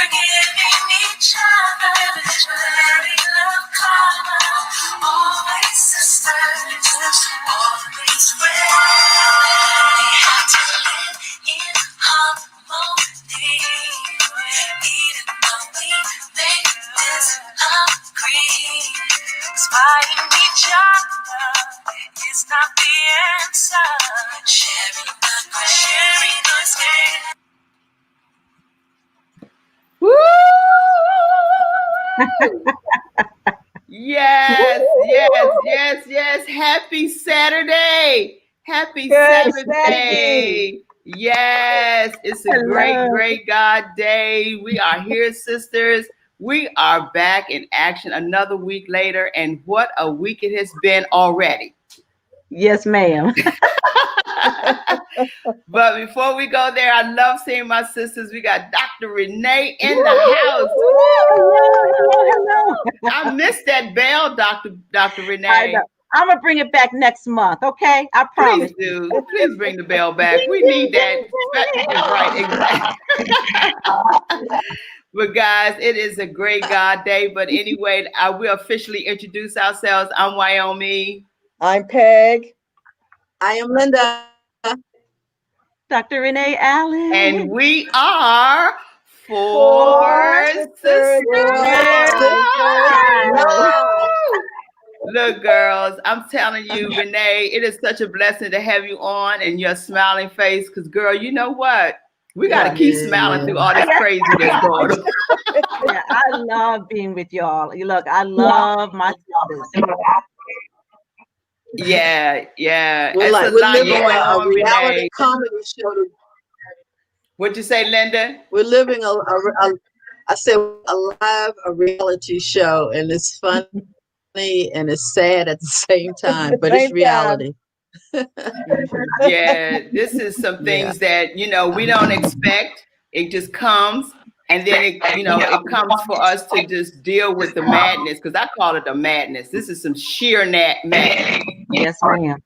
forgiving each other, letting love karma, always sisters, always friends. We have to live in harmony, even though we may disagree. Fighting each other is not the answer. Sharing the skin. Woo! Yes. Happy Saturday. Happy Sabbath day. Yes, it's a great God day. We are here, sisters. We are back in action another week later, and what a week it has been already. Yes, ma'am. But before we go there, I love seeing my sisters. We got Dr. Renee in the house. Hello. I missed that bell, Dr. Renee. I'm gonna bring it back next month, okay? I promise. Please do. Please bring the bell back. We need that. Right, exactly. But guys, it is a great God day. But anyway, I will officially introduce ourselves. I'm Wyoming. I'm Peg. I am Linda. Dr. Renee Allen. And we are Four Sisters. Look, girls, I'm telling you, Renee, it is such a blessing to have you on and your smiling face. Because, girl, you know what? We got to keep smiling through all this craziness going on. Yeah, I love being with y'all. Look, I love my sisters. Yeah. We're living a reality comedy show. What'd you say, Linda? We're living a reality show, and it's funny and it's sad at the same time, but it's reality. Yeah, this is some things that, we don't expect. It just comes. And then it comes for us to just deal with the madness, because I call it the madness. This is some sheer madness. Yes, ma'am.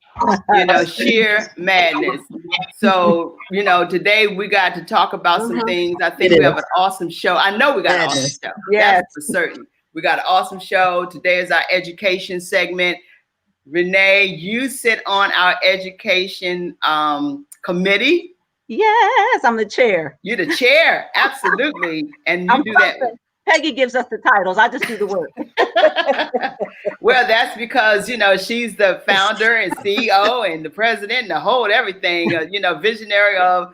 Sheer madness. So, today we got to talk about some things. I think we have an awesome show. I know we got an awesome show. Yes. That's for certain. We got an awesome show. Today is our education segment. Renee, you sit on our education committee. Yes, I'm the chair. You're the chair, absolutely. And you do that. Peggy gives us the titles. I just do the work. Well, that's because, she's the founder and CEO and the president and the whole everything, visionary of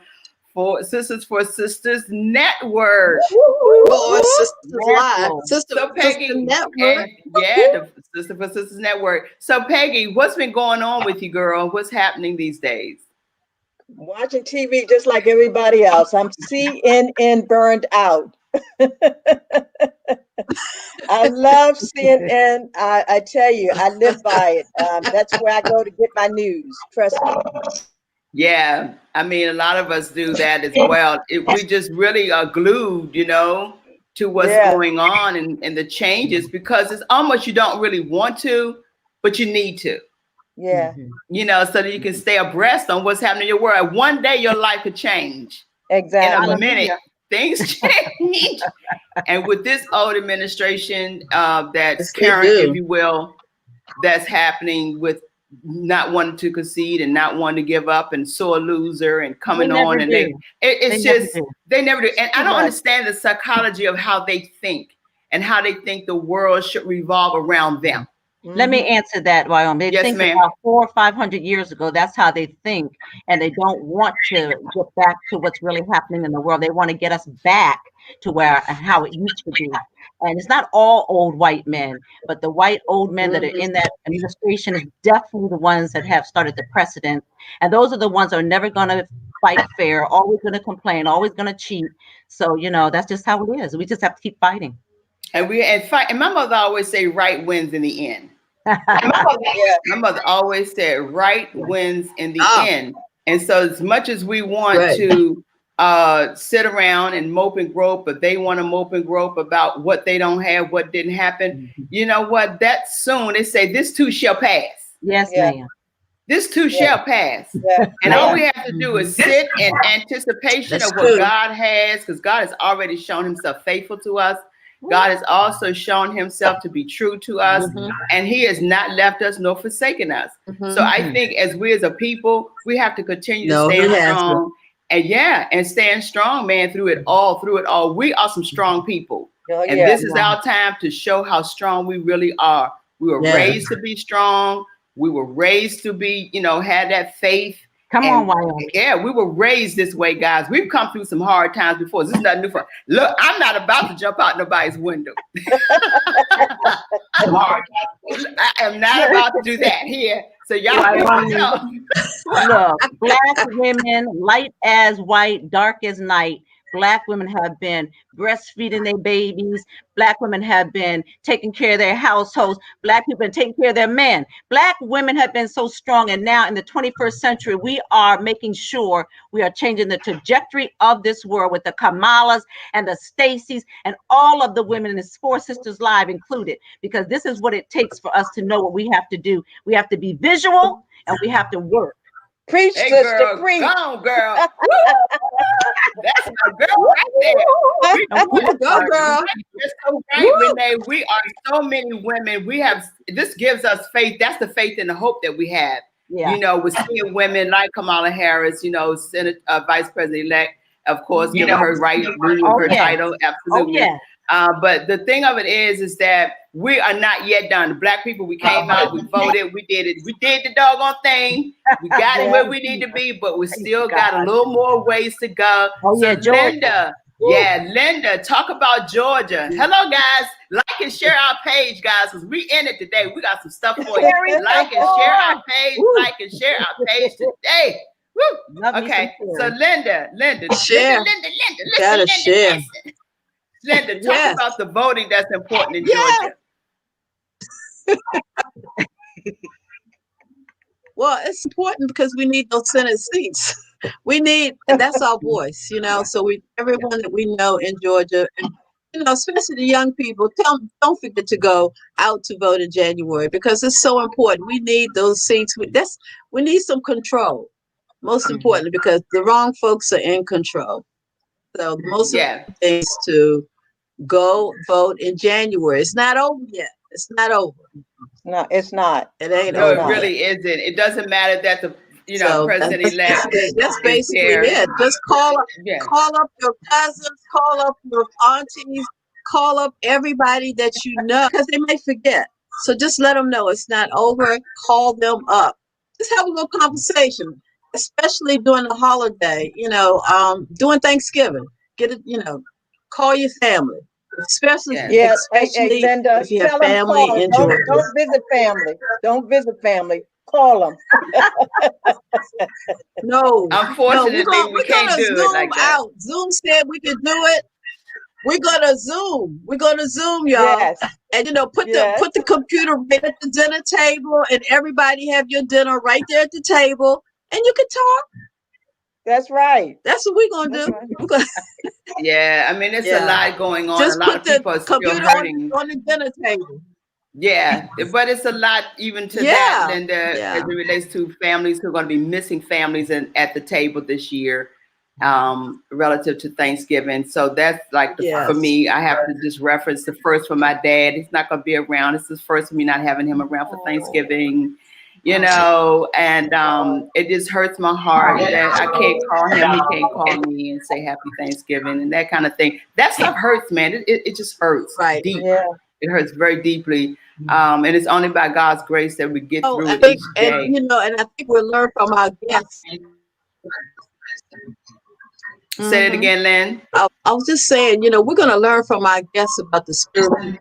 Sisters for Sisters Network. Sisters Live. So Peggy, the Sisters for Sisters Network. So Peggy, what's been going on with you, girl? What's happening these days? Watching TV just like everybody else. I'm CNN burned out. I love CNN. I tell you, I live by it. That's where I go to get my news. Trust me. Yeah, I mean, a lot of us do that as well. We just really are glued, to what's going on and the changes, because it's almost you don't really want to, but you need to. Yeah. So that you can stay abreast on what's happening in your world. One day your life could change. Exactly. In a minute, things change. And with this old administration that's current, if you will, that's happening with not wanting to concede and not wanting to give up and sore loser and coming on. And they never do. And I don't understand the psychology of how they think and how they think the world should revolve around them. Let me answer that, Wyoming. They think about 400 or 500 years ago. That's how they think, and they don't want to get back to what's really happening in the world. They want to get us back to how it used to be. And it's not all old white men, but the white old men that are in that administration is definitely the ones that have started the precedent. And those are the ones that are never going to fight fair, always going to complain, always going to cheat. So that's just how it is. We just have to keep fighting. And fight. And my mother always say, "Right wins in the end." My mother always said, "Right wins in the end." And so, as much as we want to sit around and mope and grope, but they want to mope and grope about what they don't have, what didn't happen. You know what? That soon they say, "This too shall pass." Yes, ma'am. This too shall pass. Yeah. And all we have to do is sit in anticipation That's of what true. God has, because God has already shown himself faithful to us. God has also shown himself to be true to us, and he has not left us nor forsaken us. So I think as we as a people, we have to continue to stand strong. And stand strong, man, through it all. We are some strong people. And this is our time to show how strong we really are. We were raised to be strong. We were raised to be, have that faith. Come on, Wyoming. Yeah, we were raised this way, guys. We've come through some hard times before. This is nothing new for us. Look, I'm not about to jump out nobody's window. I am not about to do that here. So y'all know. Look, Black women, light as white, dark as night. Black women have been breastfeeding their babies. Black women have been taking care of their households. Black people have been taking care of their men. Black women have been so strong. And now in the 21st century, we are making sure we are changing the trajectory of this world with the Kamalas and the Stacys and all of the women in the Four Sisters Live included, because this is what it takes for us to know what we have to do. We have to be visual and we have to work. Preach, hey, sister, girl, preach. Come on, girl. That's my girl right there. Go, girl. That's so right, Renee. We are so many women. This gives us faith. That's the faith and the hope that we have. Yeah. With seeing women like Kamala Harris, Senate Vice President-elect, of course, giving her right, her title, absolutely. Oh, yeah. But the thing of it is that we are not yet done. The Black people, we came out, we voted, we did it. We did the doggone thing. We got it where we need to be, but we still got a little more ways to go. Oh, yeah, Linda. Yeah, Linda, talk about Georgia. Hello, guys. Like and share our page, guys, because we in it today. We got some stuff for you. Like and share our page. Like and share our page today. Woo. Okay, so Linda, share. Linda, Gotta share. Linda, talk about the voting that's important in Georgia. Well, it's important because we need those Senate seats. And that's our voice, so everyone that we know in Georgia, and, especially the young people, don't forget to go out to vote in January, because it's so important. We need those seats. We need some control, most importantly, because the wrong folks are in control. So the most important thing is to go vote in January. It's not over yet. It's not over. No, it's not. It ain't over. No, it really isn't. It doesn't matter that the president-elect. That's basically it. Just call up your cousins, call up your aunties, call up everybody that you know, because they may forget. So just let them know it's not over. Call them up. Just have a little conversation, especially during the holiday. During Thanksgiving. Call your family. Especially Linda, if you have family in Georgia. Don't visit family. Don't visit family. Call them. No. Unfortunately, we can't do Zoom it like that. out. Zoom said we could do it. We're gonna Zoom. We're gonna Zoom, y'all. Yes. And put the computer right at the dinner table, and everybody have your dinner right there at the table, and you can talk. That's right. That's what we're gonna do. Right. Yeah, I mean, it's a lot going on. Just a lot of people are still hurting on the dinner table. Yeah, but it's a lot even to that, Linda, as it relates to families who are going to be missing families at the table this year, relative to Thanksgiving. So that's like, for me, I have to just reference the first for my dad. He's not going to be around. It's the first for me not having him around for Thanksgiving. And it just hurts my heart that I can't call him, he can't call me and say happy Thanksgiving and that kind of thing. That stuff hurts, man. It just hurts deep. Yeah. It hurts very deeply. And it's only by God's grace that we get through it each day. And I think we'll learn from our guests. Say it again, Lynn. I was just saying, we're going to learn from our guests about the spirit.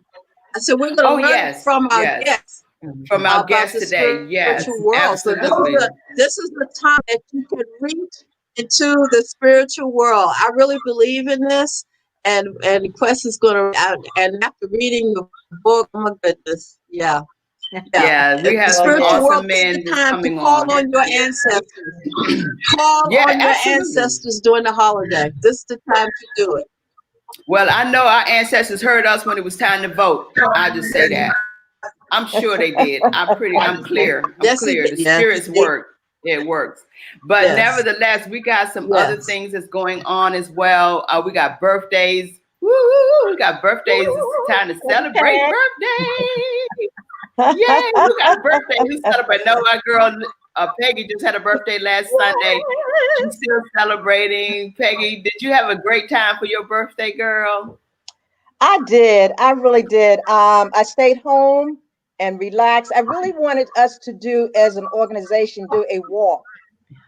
I said, we're going to learn from our guests. From our guests today, yes, world. So this is the time that you can reach into the spiritual world. I really believe in this, and Quest is going to. And after reading the book, oh my goodness, we have spiritual awesome men coming on. Call on your ancestors. Call on your ancestors during the holiday. This is the time to do it. Well, I know our ancestors heard us when it was time to vote. I'll just say that. I'm sure they did. I'm clear. I'm clear. The spirits work. It works. But nevertheless, we got some other things that's going on as well. We got birthdays. Woo! We got birthdays. It's time to celebrate birthdays. Yay! We got birthdays. We celebrate. No, my girl Peggy just had a birthday last Sunday. She's still celebrating. Peggy, did you have a great time for your birthday, girl? I did. I really did. I stayed home and relaxed. I really wanted us to do, as an organization, do a walk,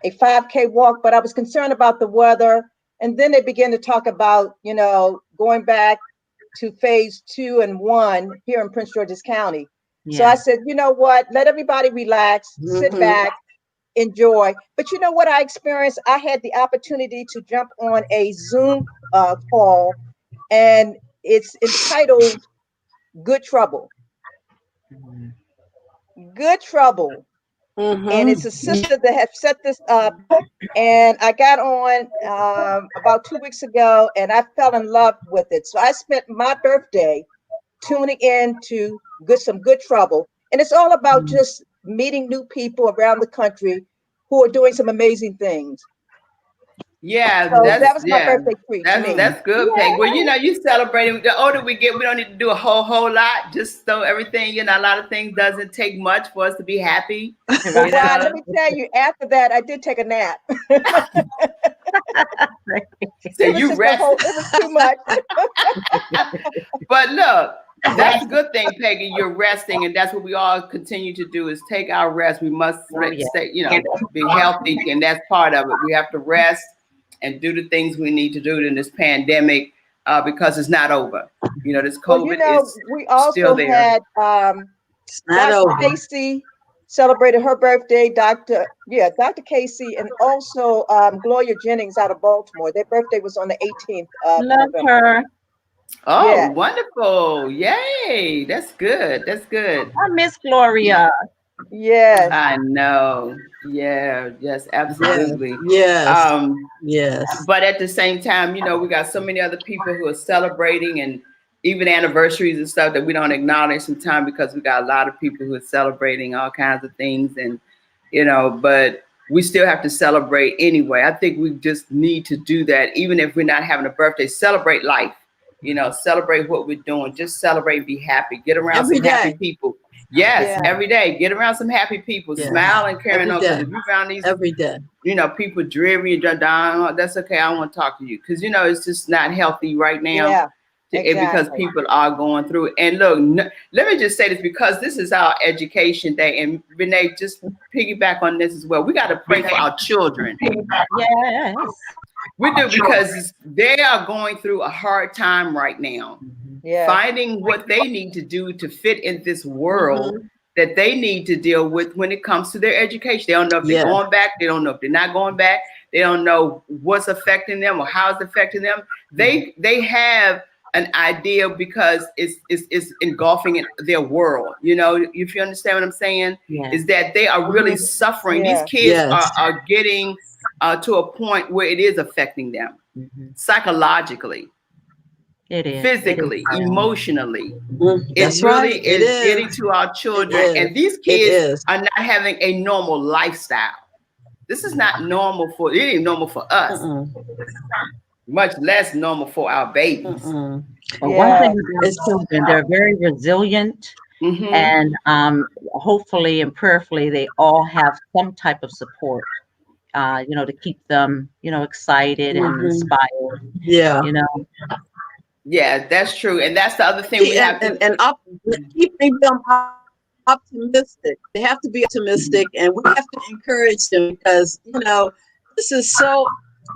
a 5K walk, but I was concerned about the weather. And then they began to talk about, going back to phase 2 and 1 here in Prince George's County. Yeah. So I said, you know what, let everybody relax, sit back, enjoy. But you know what I experienced? I had the opportunity to jump on a Zoom call, and it's entitled Good Trouble. Good Trouble. And it's a sister that had set this up, and I got on about 2 weeks ago, and I fell in love with it. So I spent my birthday tuning in to some good trouble, and it's all about just meeting new people around the country who are doing some amazing things. Yeah, so that was my birthday treat. That's good, Peg. Well, you celebrating. The older we get, we don't need to do a whole lot. Just so everything, a lot of things doesn't take much for us to be happy. Well, let me tell you, after that, I did take a nap. So you rest. It was too much. But look, that's a good thing, Peggy. You're resting, and that's what we all continue to do: is take our rest. We must stay, be healthy, and that's part of it. We have to rest and do the things we need to do in this pandemic, because it's not over. This COVID is we also still there. Had Dr. Casey celebrated her birthday. Dr. Casey, and also Gloria Jennings out of Baltimore. Their birthday was on the 18th. Love her. Oh, yeah. Wonderful. Yay. That's good. That's good. I miss Gloria. Yes. I know. Yeah. Yes, absolutely. Yes. Yes. But at the same time, we got so many other people who are celebrating, and even anniversaries and stuff that we don't acknowledge sometimes, because we got a lot of people who are celebrating all kinds of things, and, but we still have to celebrate anyway. I think we just need to do that. Even if we're not having a birthday, celebrate life, celebrate what we're doing. Just celebrate, be happy, get around some happy people. Yes, every day. Get around some happy people. Yeah. Smile and carry on. Because if you found these every day, people dreary and down, that's okay. I want to talk to you, because it's just not healthy right now. Yeah, exactly. Because people are going through it. And look, let me just say this, because this is our education day, and Renee, just piggyback on this as well. We got to pray for our children. Yes, we do, because they are going through a hard time right now. Yeah. Finding what they need to do to fit in this world that they need to deal with when it comes to their education. They don't know if they're going back. They don't know if they're not going back. They don't know what's affecting them or how it's affecting them. They have an idea, because it's engulfing in their world. If you understand what I'm saying, is that they are really suffering. These kids are getting to a point where it is affecting them psychologically. It is physically, emotionally. That's it really is getting to our children, and these kids are not having a normal lifestyle. This is not normal it ain't normal for us, much less normal for our babies. But one thing about children, they're very resilient, and hopefully and prayerfully they all have some type of support, to keep them, excited and inspired. Yeah. Yeah, that's true. And that's the other thing we have to keeping them optimistic. They have to be optimistic, and we have to encourage them, because, this is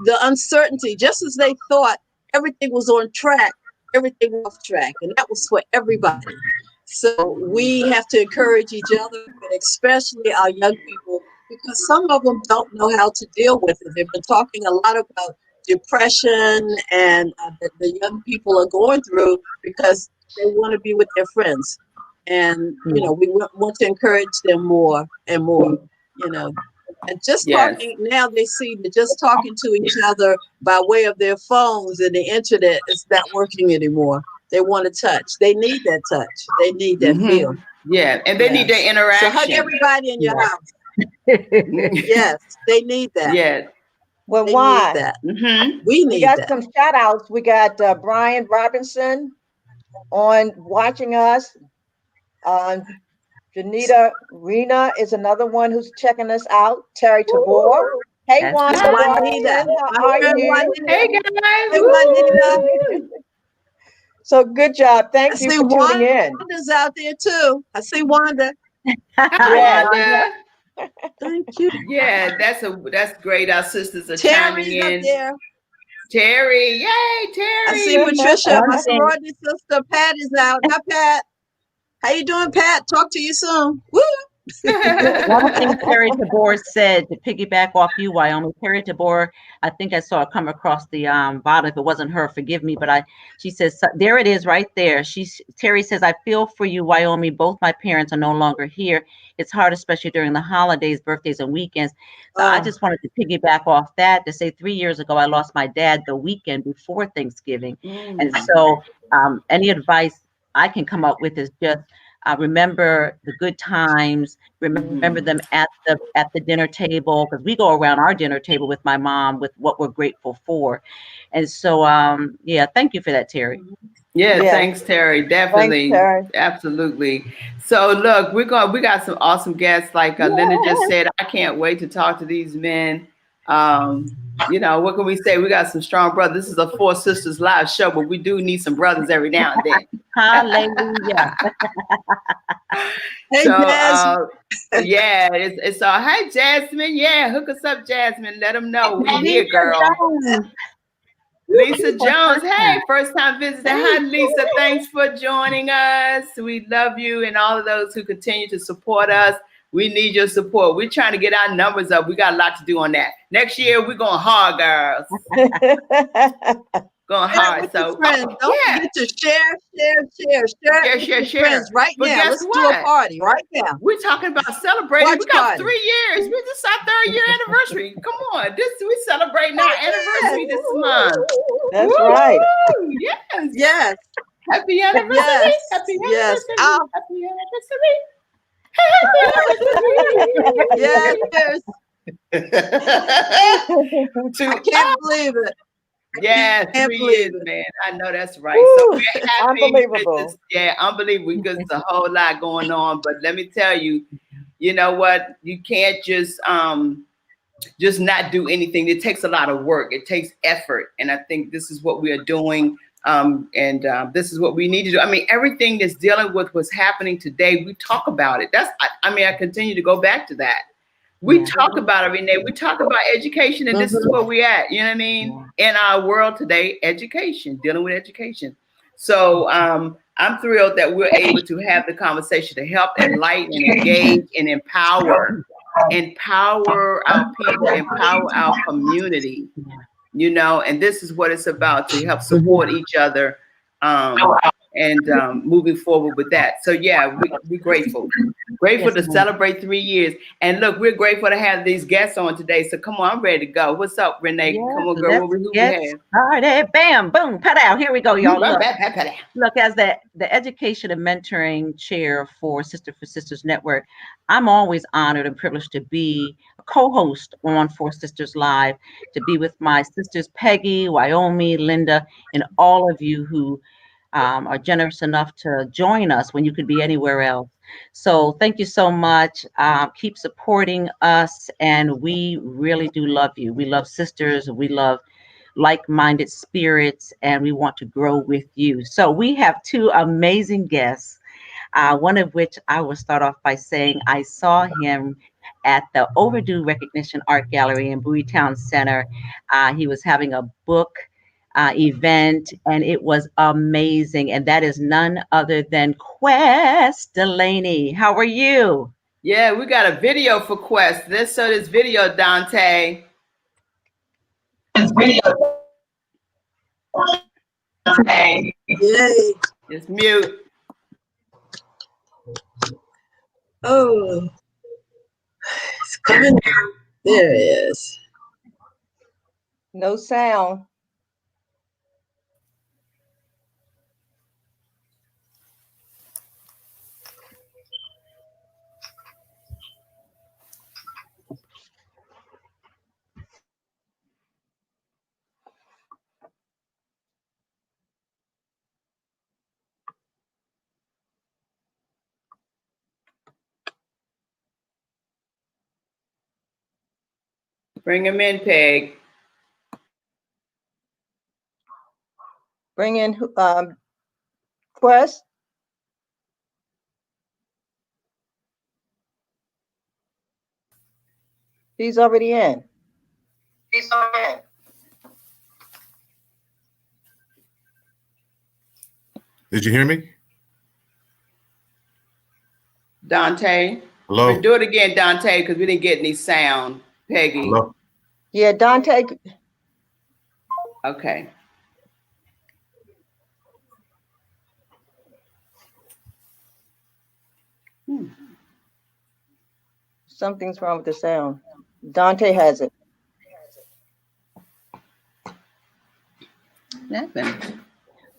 the uncertainty, just as they thought everything was on track, everything was off track, and that was for everybody. So we have to encourage each other, but especially our young people, because some of them don't know how to deal with it. They've been talking a lot about depression and the young people are going through, because they want to be with their friends, and we want to encourage them more and more, and just talking now. They see that just talking to each other by way of their phones and the internet is not working anymore. They want to touch. They need that touch. They need that feel. Yeah, and they need their So interaction. hug everybody in your house. Yes, they need that. Yeah. Well, They why? need that. Mm-hmm. We We need got that. some shout outs. We got Brian Robinson on watching us. Janita Rena is another one who's checking us out. Terry Tabor. Hey, That's Wanda Juanita, Robinson, how my are friend you? Juanita. Hey guys. Hey, Woo! Juanita. So good job. I Thank you see for tuning in. Wanda's out there too. I see Wanda. Hi, Yes. Wanda. Thank you. Yeah, that's great. Our sisters are chiming Terry's up in. there. Terry, yay, I see Terry. Patricia, my One thing- sorority sister. Pat is out. Hi, Pat. How you doing, Pat? Talk to you soon. Woo! One thing Terry Tabor said, to piggyback off you, Wyoming, Terry Tabor, I think I saw it come across the bottom. If it wasn't her, forgive me, but she says, there it is right there. Terry says, I feel for you, Wyoming. Both my parents are no longer here. It's hard, especially during the holidays, birthdays, and weekends. So I just wanted to piggyback off that to say 3 years ago, I lost my dad the weekend before Thanksgiving. And so any advice I can come up with is just remember the good times, remember them at the dinner table, because we go around our dinner table with my mom with what we're grateful for. And so yeah, thank you for that, Terry. Yeah, Yeah. thanks, Terry. Definitely. Thanks, Terry. Absolutely. So look, we got some awesome guests. Like Linda just said, I can't wait to talk to these men. You know, what can we say? We got some strong brothers. This is a Four Sisters live show, but we do need some brothers every now and then. Hallelujah. Hey, So Jasmine. yeah, it's all, hey Jasmine, yeah, hook us up, Jasmine. Let them know we here, girl. Lisa Jones, hey, first time visitor. Hi, Lisa. Thanks for joining us. We love you and all of those who continue to support us. We need your support. We're trying to get our numbers up. We got a lot to do on that. Next year, we're going hard, girls. Going hard. With So, your friends. Don't forget to share with your friends right But now. Let's do a party right now. We're talking about celebrating. Watch We got party. 3 years. This is our 3rd year anniversary. Come on. We celebrating our anniversary this month. That's right. Yes. Yes. Happy anniversary. Yes. Happy Yes. anniversary. Happy anniversary. Yes. I can't believe it. Yeah, Can't 3 believe years, it. man. I know that's right. Woo, So we're happy. unbelievable. Unbelievable, because there's a whole lot going on. But let me tell you, you know what? You can't just not do anything. It takes a lot of work. It takes effort. And I think this is what we are doing. This is what we need to do. I mean, everything that's dealing with what's happening today, we talk about it. I continue to go back to that. We talk about it, Renee. We talk about education, and this is where we're at. You know what I mean? In our world today, education, dealing with education. So I'm thrilled that we're able to have the conversation to help enlighten and engage and empower our people, empower our community. You know, and this is what it's about, to help support each other and moving forward with that. So yeah, we're grateful to celebrate 3 years. And look, we're grateful to have these guests on today. So come on, I'm ready to go. What's up, Renee? Come on, girl. Who we have? Started. Bam, boom, pat out. Here we go, y'all. Look, as the education and mentoring chair for Sisters Network, I'm always honored and privileged to be a co-host on Four Sisters Live, to be with my sisters Peggy, Wyoming, Linda, and all of you who are generous enough to join us when you could be anywhere else. So thank you so much. Keep supporting us, and we really do love you. We love sisters. We love like-minded spirits, and we want to grow with you. So we have 2 amazing guests, one of which I will start off by saying I saw him at the Overdue Recognition Art Gallery in Bowie Town Center. He was having a book event, and it was amazing. And that is none other than Quest Delaney. How are you? Yeah, we got a video for Quest. Let's show this video, Dante. Yay. It's mute. Oh, it's coming. There it is. No sound. Bring him in, Peg. Bring in Quest. He's already in. Did you hear me? Dante. Hello? Do it again, Dante, because we didn't get any sound. Peggy. Hello? Yeah, Dante. Okay. Something's wrong with the sound. Dante has it. Nothing.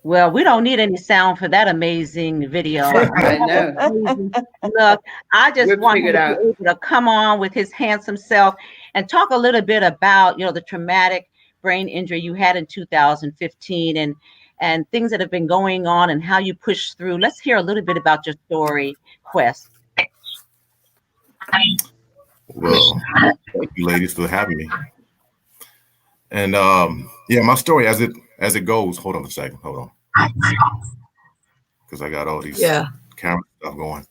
Well, we don't need any sound for that amazing video. I know. Look, I just We'll want figure him it to out. be able to come on with his handsome self and talk a little bit about, the traumatic brain injury you had in 2015 and things that have been going on and how you pushed through. Let's hear a little bit about your story, Quest. Well, thank you ladies for having me. And yeah, my story as it goes, hold on a second, hold on. Because I got all these camera stuff going.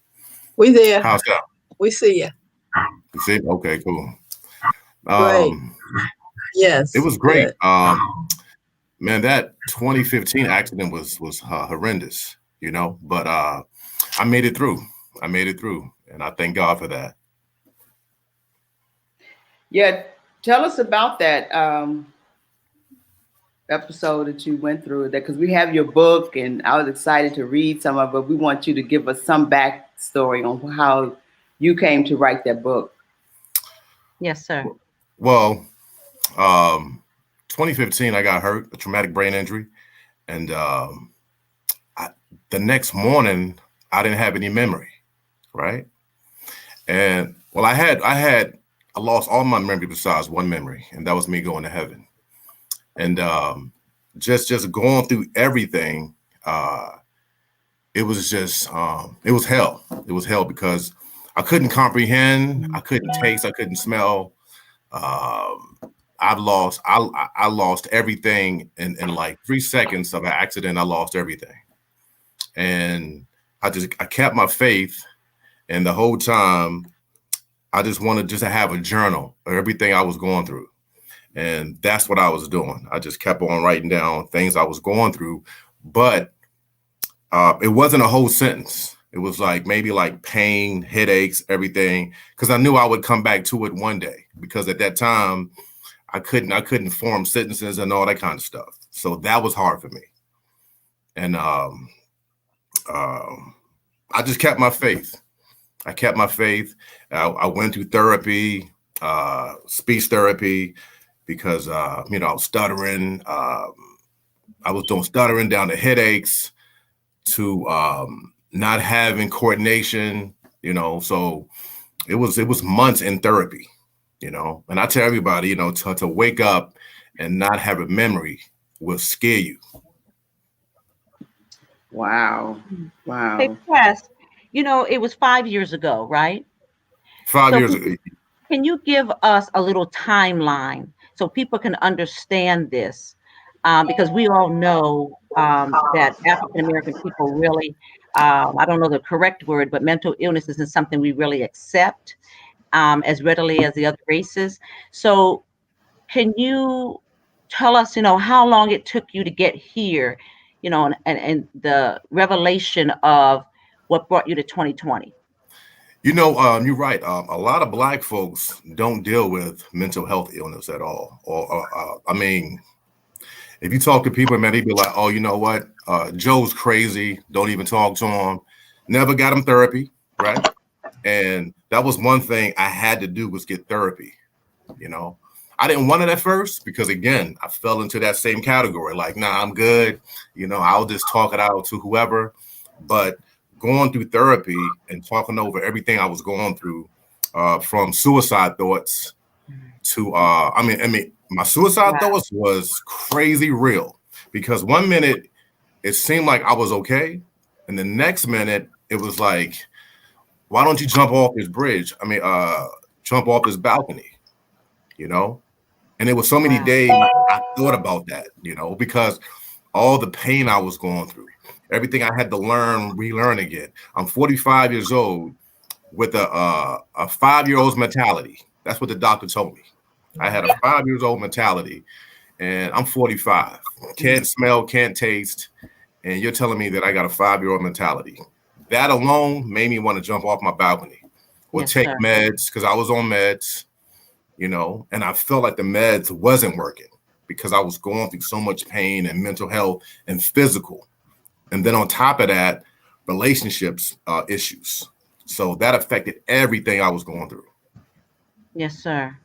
We there. How's that? We see you. You see? Okay, cool. Great. Yes. It was great. Man, that 2015 accident was horrendous, but I made it through. And I thank God for that. Yeah, tell us about that episode that you went through, that because we have your book and I was excited to read some of it. We want you to give us some backstory on how you came to write that book. Yes, sir. Well, 2015, I got hurt, a traumatic brain injury. And the next morning, I didn't have any memory, right? And well, I lost all my memory besides one memory, and that was me going to heaven. And just going through everything, it was just it was hell. It was hell because I couldn't comprehend, I couldn't taste, I couldn't smell. I lost everything in like 3 seconds of an accident. I lost everything, and I kept my faith, and the whole time I just wanted to have a journal of everything I was going through. And that's what I was doing. I just kept on writing down things I was going through, but it wasn't a whole sentence. It was like maybe like pain, headaches, everything, because I knew I would come back to it one day, because at that time I couldn't form sentences and all that kind of stuff. So that was hard for me. And I just kept my faith. I went through therapy, speech therapy, because I was stuttering. I was doing stuttering down to headaches to not having coordination, so it was months in therapy, and I tell everybody, to wake up and not have a memory will scare you. Wow. Hey, Quest, it was 5 years ago, right? 5 years ago. Can you give us a little timeline so people can understand this? Because we all know that African-American people really, I don't know the correct word, but mental illness isn't something we really accept as readily as the other races. So can you tell us, how long it took you to get here, and the revelation of what brought you to 2020? You're right. A lot of Black folks don't deal with mental health illness at all. I mean, if you talk to people, man, they'd be like, oh, you know what? Joe's crazy. Don't even talk to him. Never got him therapy, right? And that was one thing I had to do, was get therapy. I didn't want it at first because, again, I fell into that same category. Like, nah, I'm good. I'll just talk it out to whoever. But going through therapy and talking over everything I was going through, from suicide thoughts to, my suicide thoughts was crazy real, because one minute it seemed like I was okay, and the next minute it was like, why don't you jump off this bridge? Jump off this balcony, And there was so many days I thought about that, you know, because all the pain I was going through, everything I had to learn, relearn again. I'm 45 years old with a 5-year-old's mentality. That's what the doctor told me. I had a 5-year-old mentality, and I'm 45. Can't smell, can't taste, and you're telling me that I got a 5-year-old mentality. That alone made me want to jump off my balcony or take meds, because I was on meds, you know, and I felt like the meds wasn't working because I was going through so much pain and mental health and physical. And then on top of that, relationships issues. So that affected everything I was going through. Yes, sir.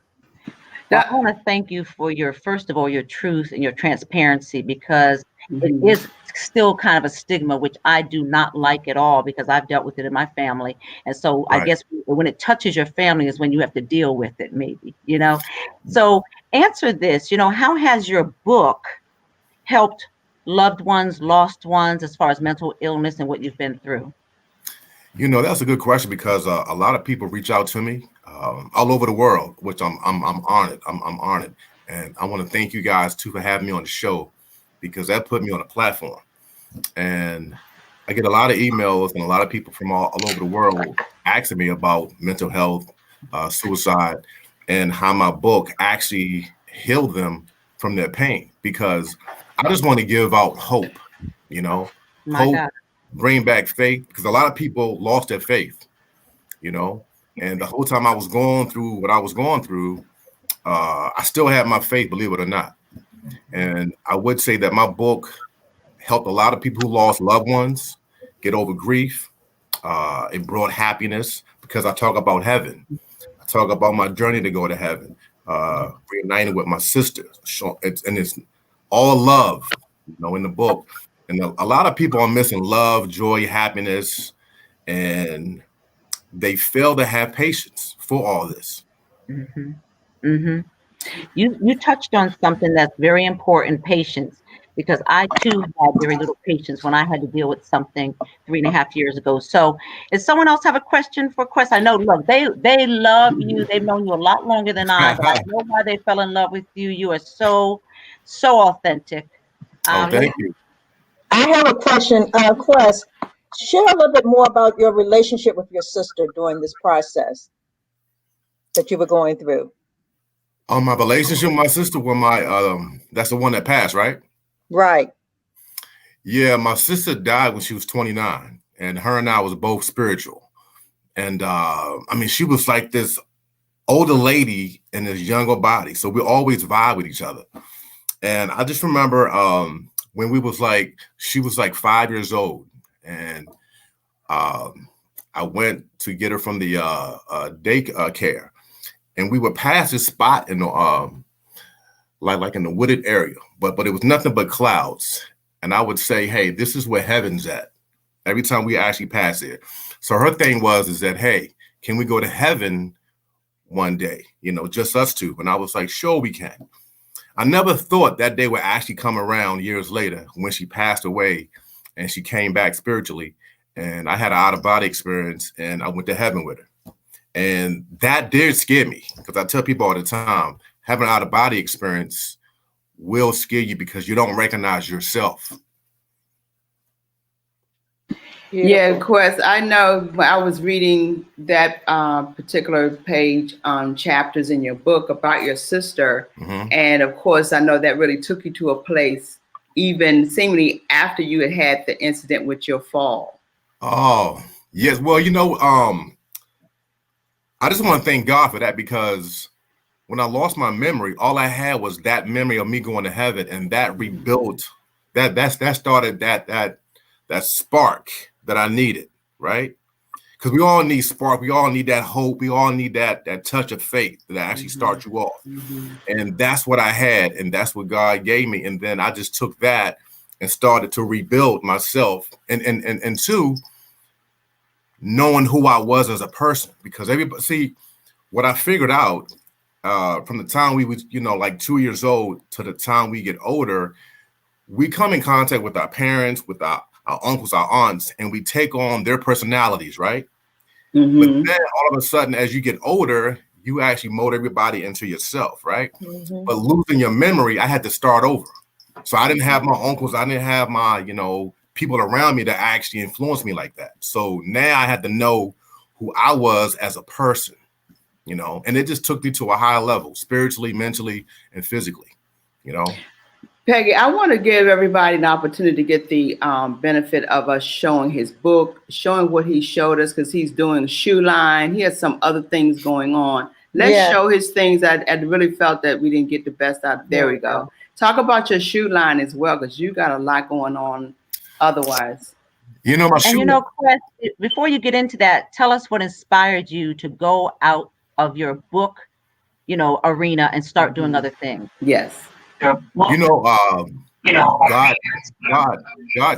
Well, I want to thank you for first of all, your truth and your transparency, because it is still kind of a stigma, which I do not like at all, because I've dealt with it in my family. And so I guess when it touches your family is when you have to deal with it, maybe, you know. So answer this, you know, how has your book helped loved ones, lost ones, as far as mental illness and what you've been through? You know, that's a good question, because a lot of people reach out to me all over the world, which I'm honored. I'm honored, and I want to thank you guys too for having me on the show, because that put me on a platform. And I get a lot of emails and a lot of people from all over the world asking me about mental health, suicide, and how my book actually healed them from their pain. Because I just want to give out hope, you know, hope. Bring back faith, because a lot of people lost their faith, you know, and the whole time I was going through what I was going through, I still had my faith, believe it or not. And I would say that my book helped a lot of people who lost loved ones get over grief. It brought happiness, because I talk about heaven. I talk about my journey to go to heaven, reunited with my sister. And it's all love, you know, in the book. And a lot of people are missing love, joy, happiness, and they fail to have patience for all this. You touched on something that's very important, patience, because I too had very little patience when I had to deal with something 3.5 years ago. So does someone else have a question for Quest? I know, look, they love you. They've known you a lot longer than I, but I know why they fell in love with you. You are so authentic. Thank you. I have a question, Quest. Share a little bit more about your relationship with your sister during this process that you were going through. My relationship with my sister, that's the one that passed, right? Right. Yeah, my sister died when she was 29, and her and I was both spiritual. And I mean, she was like this older lady in this younger body, so we always vibe with each other. And I just remember when she was like 5 years old, and I went to get her from the daycare, and we would pass this spot in the like in the wooded area, but it was nothing but clouds. And I would say, hey, this is where heaven's at, every time we actually pass it. So her thing is that, hey, can we go to heaven one day, you know, just us two? And I was like, sure, we can. I never thought that day would actually come around years later when she passed away and she came back spiritually, and I had an out-of-body experience, and I went to heaven with her. And that did scare me, because I tell people all the time, having an out-of-body experience will scare you because you don't recognize yourself. Yeah, Quest, I know when I was reading that particular page on chapters in your book about your sister. And of course, I know that really took you to a place even seemingly after you had the incident with your fall. Oh, yes. Well, you know, I just want to thank God for that, because when I lost my memory, all I had was that memory of me going to heaven, and that rebuilt, that started that spark that I needed, right? Because we all need spark, we all need that hope, we all need that touch of faith that actually starts you off. And that's what I had, and that's what God gave me. And then I just took that and started to rebuild myself, and two, knowing who I was as a person. Because everybody, see, what I figured out from the time we was, you know, like 2 years old to the time we get older, we come in contact with our parents, with our uncles, our aunts, and we take on their personalities, right? But then all of a sudden, as you get older, you actually mold everybody into yourself, right? Mhm. But losing your memory, I had to start over. So I didn't have my uncles, I didn't have my, people around me that actually influenced me like that. So now I had to know who I was as a person, and it just took me to a higher level, spiritually, mentally, and physically, Peggy, I want to give everybody an opportunity to get the benefit of us showing his book, showing what he showed us, because he's doing a shoe line. He has some other things going on. Let's show his things. I really felt that we didn't get the best out. There we go. Talk about your shoe line as well, because you got a lot going on otherwise. Chris, before you get into that, tell us what inspired you to go out of your book, arena and start doing other things. Yes. God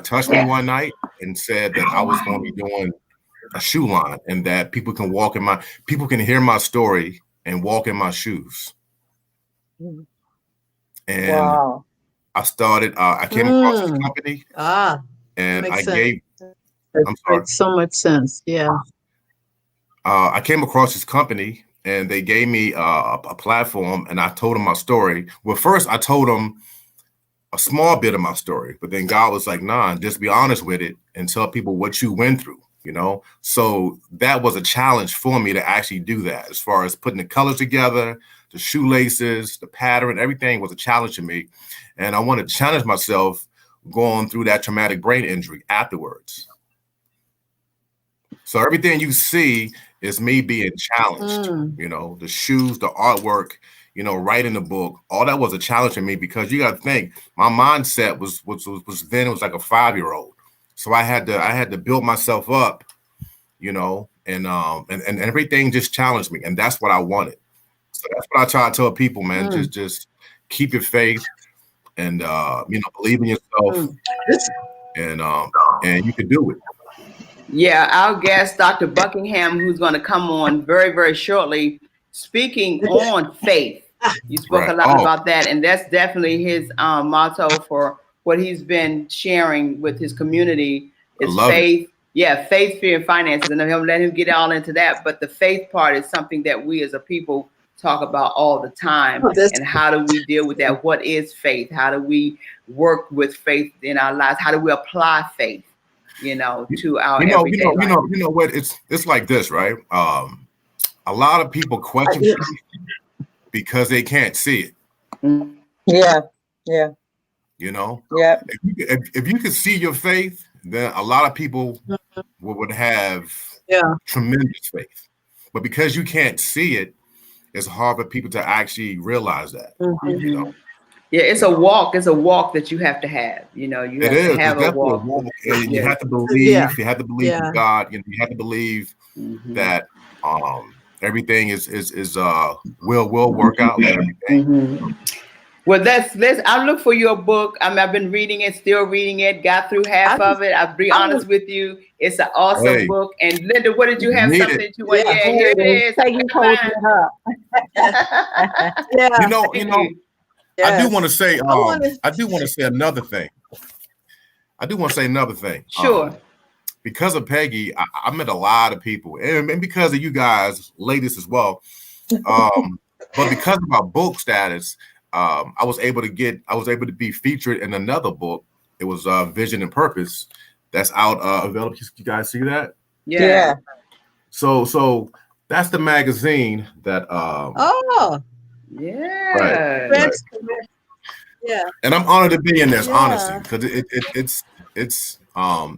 touched me one night and said that I was going to be doing a shoe line, and that people can hear my story and walk in my shoes. And wow. I started, I came across this company and I gave, I'm sorry. Makes so much sense. Yeah. I came across this company and they gave me a platform, and I told them my story. Well, first I told them a small bit of my story, but then God was like, nah, just be honest with it and tell people what you went through, So that was a challenge for me to actually do that. As far as putting the colors together, the shoelaces, the pattern, everything was a challenge to me. And I wanted to challenge myself going through that traumatic brain injury afterwards. So everything you see is me being challenged, the shoes, the artwork, writing the book, all that was a challenge to me, because you got to think my mindset was then it was like a 5-year-old. So I had to build myself up, and everything just challenged me. And that's what I wanted. So that's what I try to tell people, man, just keep your faith and, believe in yourself and you can do it. Yeah, our guest, Dr. Buckingham, who's going to come on very, very shortly, speaking on faith. You spoke a lot about that, and that's definitely his motto for what he's been sharing with his community is faith. Yeah, faith, fear, and finances. And he'll let him get all into that. But the faith part is something that we as a people talk about all the time. And how do we deal with that? What is faith? How do we work with faith in our lives? How do we apply faith? To our everyday life. You know what? It's like this, right? A lot of people question faith because they can't see it. Yeah. Yeah. If you could see your faith, then a lot of people would have tremendous faith. But because you can't see it, it's hard for people to actually realize that. Yeah, it's a walk. It's a walk that you have to have. You have to have a walk. And you have to believe. You have to believe in God. You have to believe that everything will work out. Well, let's. I look for your book. I've been reading it, still reading it. Got through half of it. I'll be honest with you. It's an awesome book. And Linda, what did you have? Something that you want? Yeah, here it is. I do want to say. I do want to say another thing. Sure. Because of Peggy, I met a lot of people, and because of you guys, ladies as well. But because of my book status, I was able to be featured in another book. It was Vision and Purpose. That's out available. You guys see that? Yeah. So that's the magazine that. Yeah. Right. Yeah. And I'm honored to be in this, honestly, because it's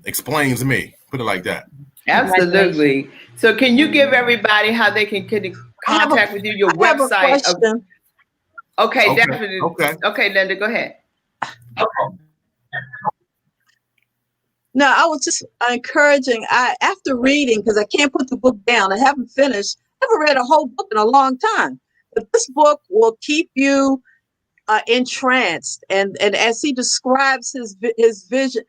explains me. Put it like that. Absolutely. So can you give everybody how they can contact with you, your website? Okay, definitely. Okay, Linda, go ahead. No, I was just encouraging. After reading, because I can't put the book down, I haven't finished. I haven't read a whole book in a long time. But this book will keep you entranced. And as he describes his vision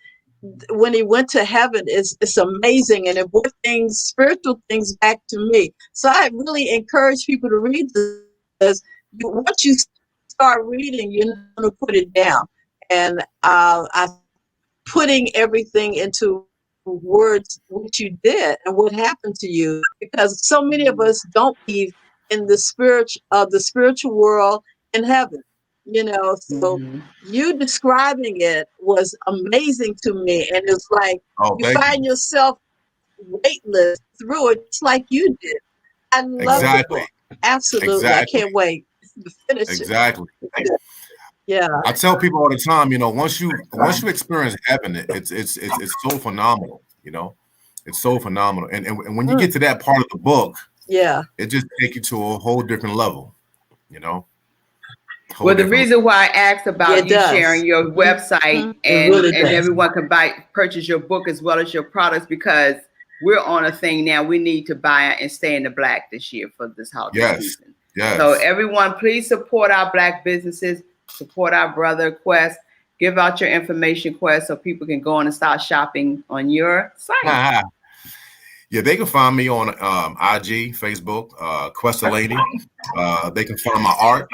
when he went to heaven, it's amazing. And it brought spiritual things back to me. So I really encourage people to read this. Once you start reading, you're not going to put it down. And I'm putting everything into words, what you did and what happened to you, because so many of us don't believe in the spiritual world in heaven. You know, so you describing it was amazing to me, and it's like you find yourself weightless through it, just like you did. I love the book. Absolutely, Exactly. I can't wait to finish Exactly. it. Yeah, I tell people all the time, you know, once you experience heaven, it's so phenomenal. You know, it's so phenomenal, and when you get to that part of the book, yeah, it just takes you to a whole different level. You know. Well, the reason why I asked about you sharing your website and everyone can purchase your book as well as your products, because we're on a thing now. We need to buy and stay in the black this year for this holiday season. Yes. So everyone, please support our black businesses, support our brother Quest. Give out your information, Quest, so people can go on and start shopping on your site. Yeah, they can find me on IG, Facebook, Quest Delaney. They can find my art.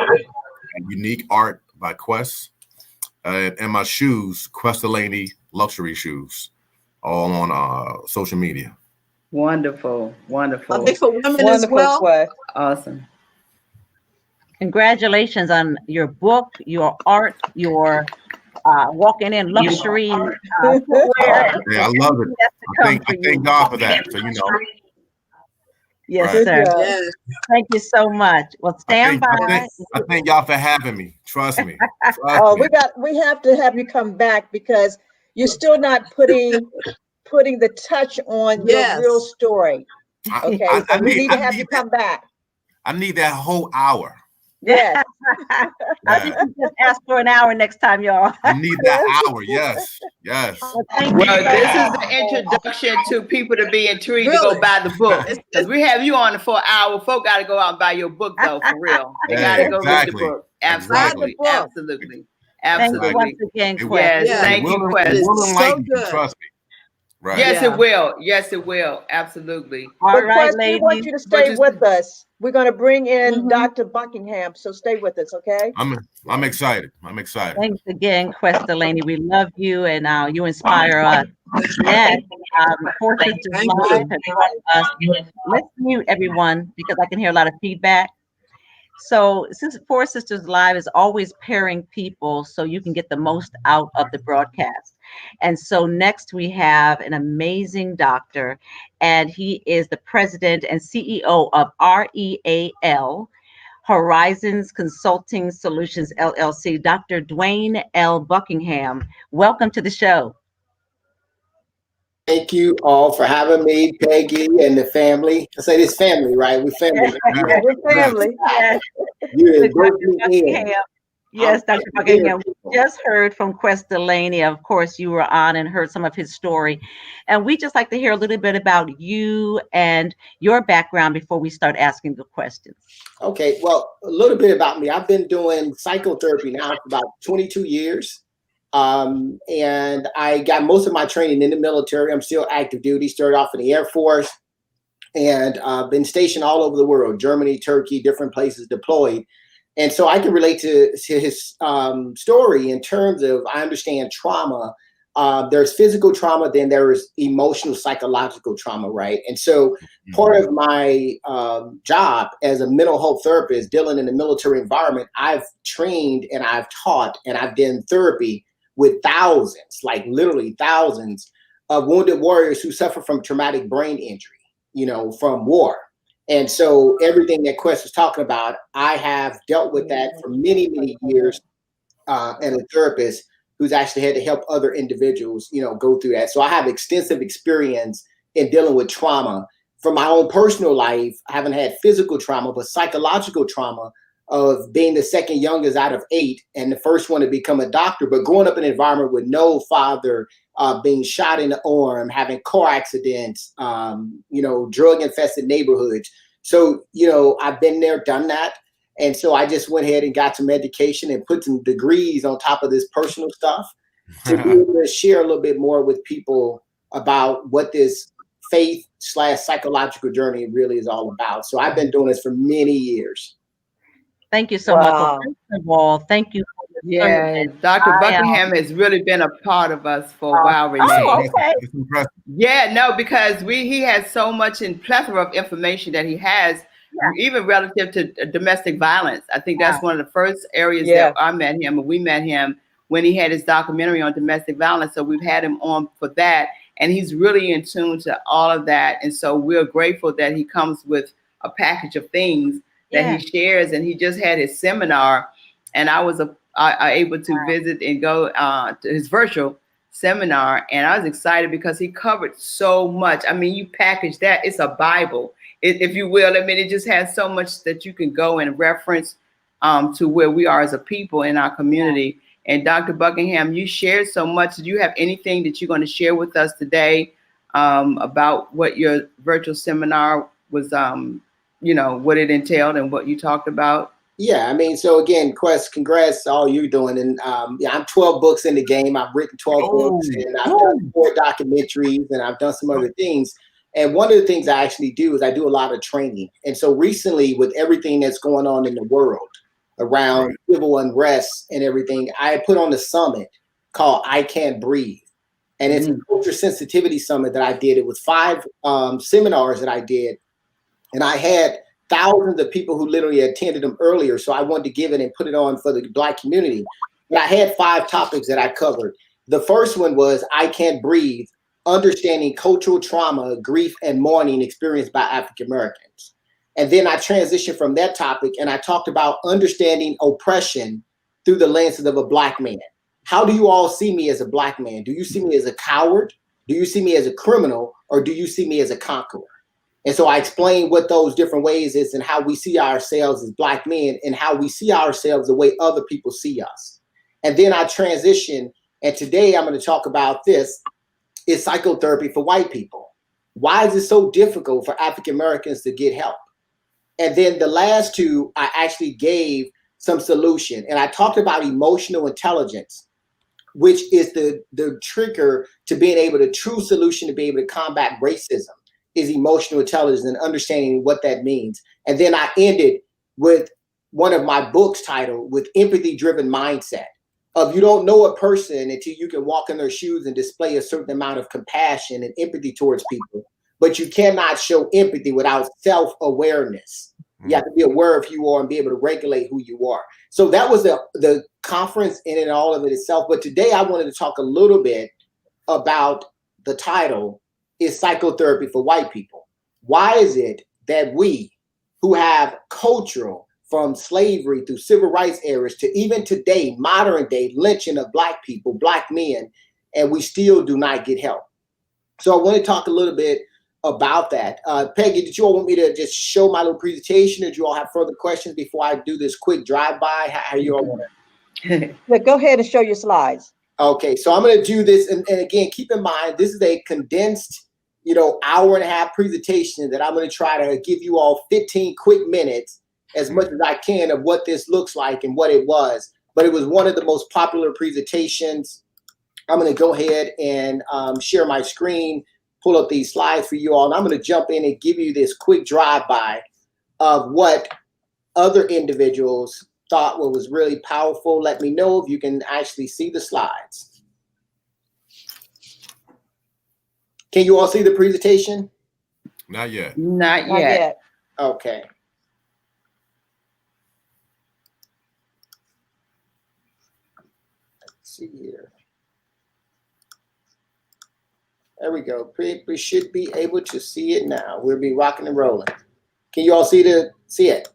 Unique Art by Quest, and my shoes, Quest Delaney luxury shoes, all on social media. Wonderful. Are they for women as well? Quest. Awesome. Congratulations on your book, your art, your walking in luxury footwear. Yeah, I love it. I thank God for that. So, you know. Yes, sir. Yes. Thank you so much. Well, stand by. I thank y'all for having me. Trust me. We have to have you come back, because you're still not putting the touch on your real story. Okay, so we need to have you come back. I need that whole hour. Yes. I think you just ask for an hour next time, y'all. I need that hour. Yes. Yes. Well, this is the introduction to people to be intrigued to go buy the book. Because we have you on for an hour. Folk got to go out and buy your book, though, for real. They got to go read the book. Absolutely. Absolutely. Absolutely. Thank you once again, Quest. Yes, thank you, Quest. So good. Trust me. Right. Yes, it will. Yes, it will. Absolutely. All right, ladies. We want you to stay with us. We're going to bring in Dr. Buckingham, so stay with us, okay? I'm excited. I'm excited. Thanks again, Quest Delaney. We love you, and you inspire us. Next, Four Sisters Live has brought us. Let's mute everyone, because I can hear a lot of feedback. So since Four Sisters Live is always pairing people so you can get the most out of the broadcast. And so next we have an amazing doctor, and he is the president and CEO of REAL, Horizons Consulting Solutions, LLC, Dr. Dwayne L. Buckingham. Welcome to the show. Thank you all for having me, Peggy and the family. I say this family, right? We're family. We're family. Yes. You in. Yes, Dr. Buckingham. We just heard from Quest Delaney. Of course, you were on and heard some of his story. And we just like to hear a little bit about you and your background before we start asking the questions. Okay, well, a little bit about me. I've been doing psychotherapy now for about 22 years. And I got most of my training in the military. I'm still active duty, started off in the Air Force, and been stationed all over the world, Germany, Turkey, different places deployed. And so I can relate to his story in terms of, I understand trauma. There's physical trauma, then there is emotional, psychological trauma, right? And so part of my job as a mental health therapist dealing in the military environment, I've trained and I've taught and I've done therapy with thousands, like literally thousands of wounded warriors who suffer from traumatic brain injury, you know, from war. And so everything that Quest was talking about, I have dealt with that for many, many years, and a therapist who's actually had to help other individuals, you know, go through that. So I have extensive experience in dealing with trauma. From my own personal life, I haven't had physical trauma, but psychological trauma of being the second youngest out of 8 and the first one to become a doctor, but growing up in an environment with no father, being shot in the arm, having car accidents, you know, drug infested neighborhoods. So, you know, I've been there, done that. And so I just went ahead and got some education and put some degrees on top of this personal stuff to be able to share a little bit more with people about what this faith/psychological journey really is all about. So I've been doing this for many years. Thank you so much. Well, first of all, thank you. Yeah, Dr. Buckingham has really been a part of us for a while, Renee. Oh, okay. Yeah, no, because he has so much in plethora of information that he has even relative to domestic violence. I think that's one of the first areas that I met him, and we met him when he had his documentary on domestic violence. So we've had him on for that, and he's really in tune to all of that. And so we're grateful that he comes with a package of things that he shares. And he just had his seminar, and I was able to visit and go to his virtual seminar, and I was excited because he covered so much. I mean, you package that, it's a Bible, if you will. I mean, it just has so much that you can go and reference to where we are as a people in our community. And Dr. Buckingham, you shared so much. Do you have anything that you're going to share with us today about what your virtual seminar was, what it entailed and what you talked about? Yeah, I mean, so again, Quest, congrats to all you're doing. And I'm 12 books in the game. I've written 12 books, and I've done 4 documentaries, and I've done some other things. And one of the things I actually do is I do a lot of training. And so recently, with everything that's going on in the world around civil unrest and everything, I put on a summit called I Can't Breathe. And it's a culture sensitivity summit that I did. It was 5 seminars that I did. And I had thousands of people who literally attended them earlier. So I wanted to give it and put it on for the Black community. But I had 5 topics that I covered. The first one was I Can't Breathe, understanding cultural trauma, grief, and mourning experienced by African Americans. And then I transitioned from that topic and I talked about understanding oppression through the lenses of a Black man. How do you all see me as a Black man? Do you see me as a coward? Do you see me as a criminal? Or do you see me as a conqueror? And so I explained what those different ways is and how we see ourselves as Black men and how we see ourselves the way other people see us. And then I transitioned, and today I'm going to talk about this, is psychotherapy for white people. Why is it so difficult for African Americans to get help? And then the last 2, I actually gave some solution. And I talked about emotional intelligence, which is the trigger to being able to, true solution to be able to combat racism is emotional intelligence and understanding what that means. And then I ended with one of my books titled with empathy-driven mindset of you don't know a person until you can walk in their shoes and display a certain amount of compassion and empathy towards people. But you cannot show empathy without self-awareness. You have to be aware of who you are and be able to regulate who you are. So that was the conference in and all of it itself. But today I wanted to talk a little bit about the title, is psychotherapy for white people. Why is it that we who have cultural, from slavery through civil rights eras to even today, modern day lynching of Black people, Black men, and we still do not get help? So I want to talk a little bit about that. Peggy, did you all want me to just show my little presentation, or do you all have further questions before I do this quick drive-by? How you all want to? Yeah, go ahead and show your slides. Okay, so I'm going to do this. And again, keep in mind, this is a condensed, hour-and-a-half presentation that I'm going to try to give you all 15 quick minutes, as much as I can, of what this looks like and what it was. But it was one of the most popular presentations. I'm going to go ahead and share my screen, pull up these slides for you all. And I'm going to jump in and give you this quick drive-by of what other individuals thought was really powerful. Let me know if you can actually see the slides. Can you all see the presentation? Not yet. Not yet. Okay. Let's see here. There we go. We should be able to see it now. We'll be rocking and rolling. Can you all see it?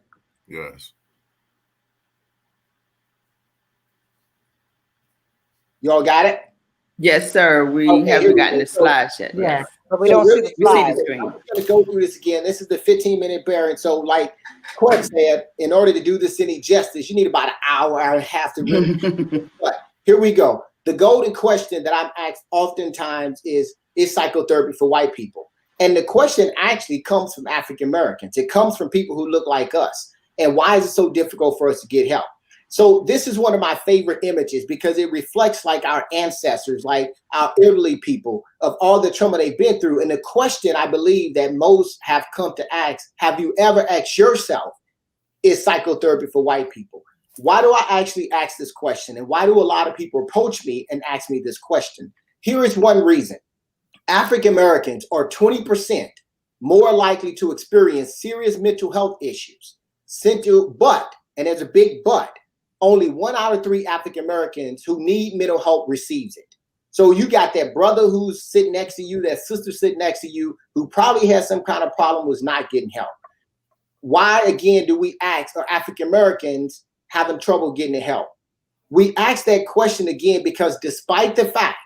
Yes. You all got it? Yes, sir. We haven't gotten the slides yet. Yeah. But we don't see the slides. I'm going to go through this again. This is the 15-minute bearing. So like Quest said, in order to do this any justice, you need about an hour and a half to really. But here we go. The golden question that I'm asked oftentimes is psychotherapy for white people? And the question actually comes from African Americans. It comes from people who look like us. And why is it so difficult for us to get help? So this is one of my favorite images because it reflects like our ancestors, like our elderly people, of all the trauma they've been through. And the question I believe that most have come to ask, have you ever asked yourself, is psychotherapy for white people? Why do I actually ask this question? And why do a lot of people approach me and ask me this question? Here is one reason. African Americans are 20% more likely to experience serious mental health issues. But, and there's a big but, only 1 out of 3 African Americans who need mental help receives it. So you got that brother who's sitting next to you, that sister sitting next to you, who probably has some kind of problem, was not getting help. Why, again, do we ask, are African Americans having trouble getting help? We ask that question again because despite the fact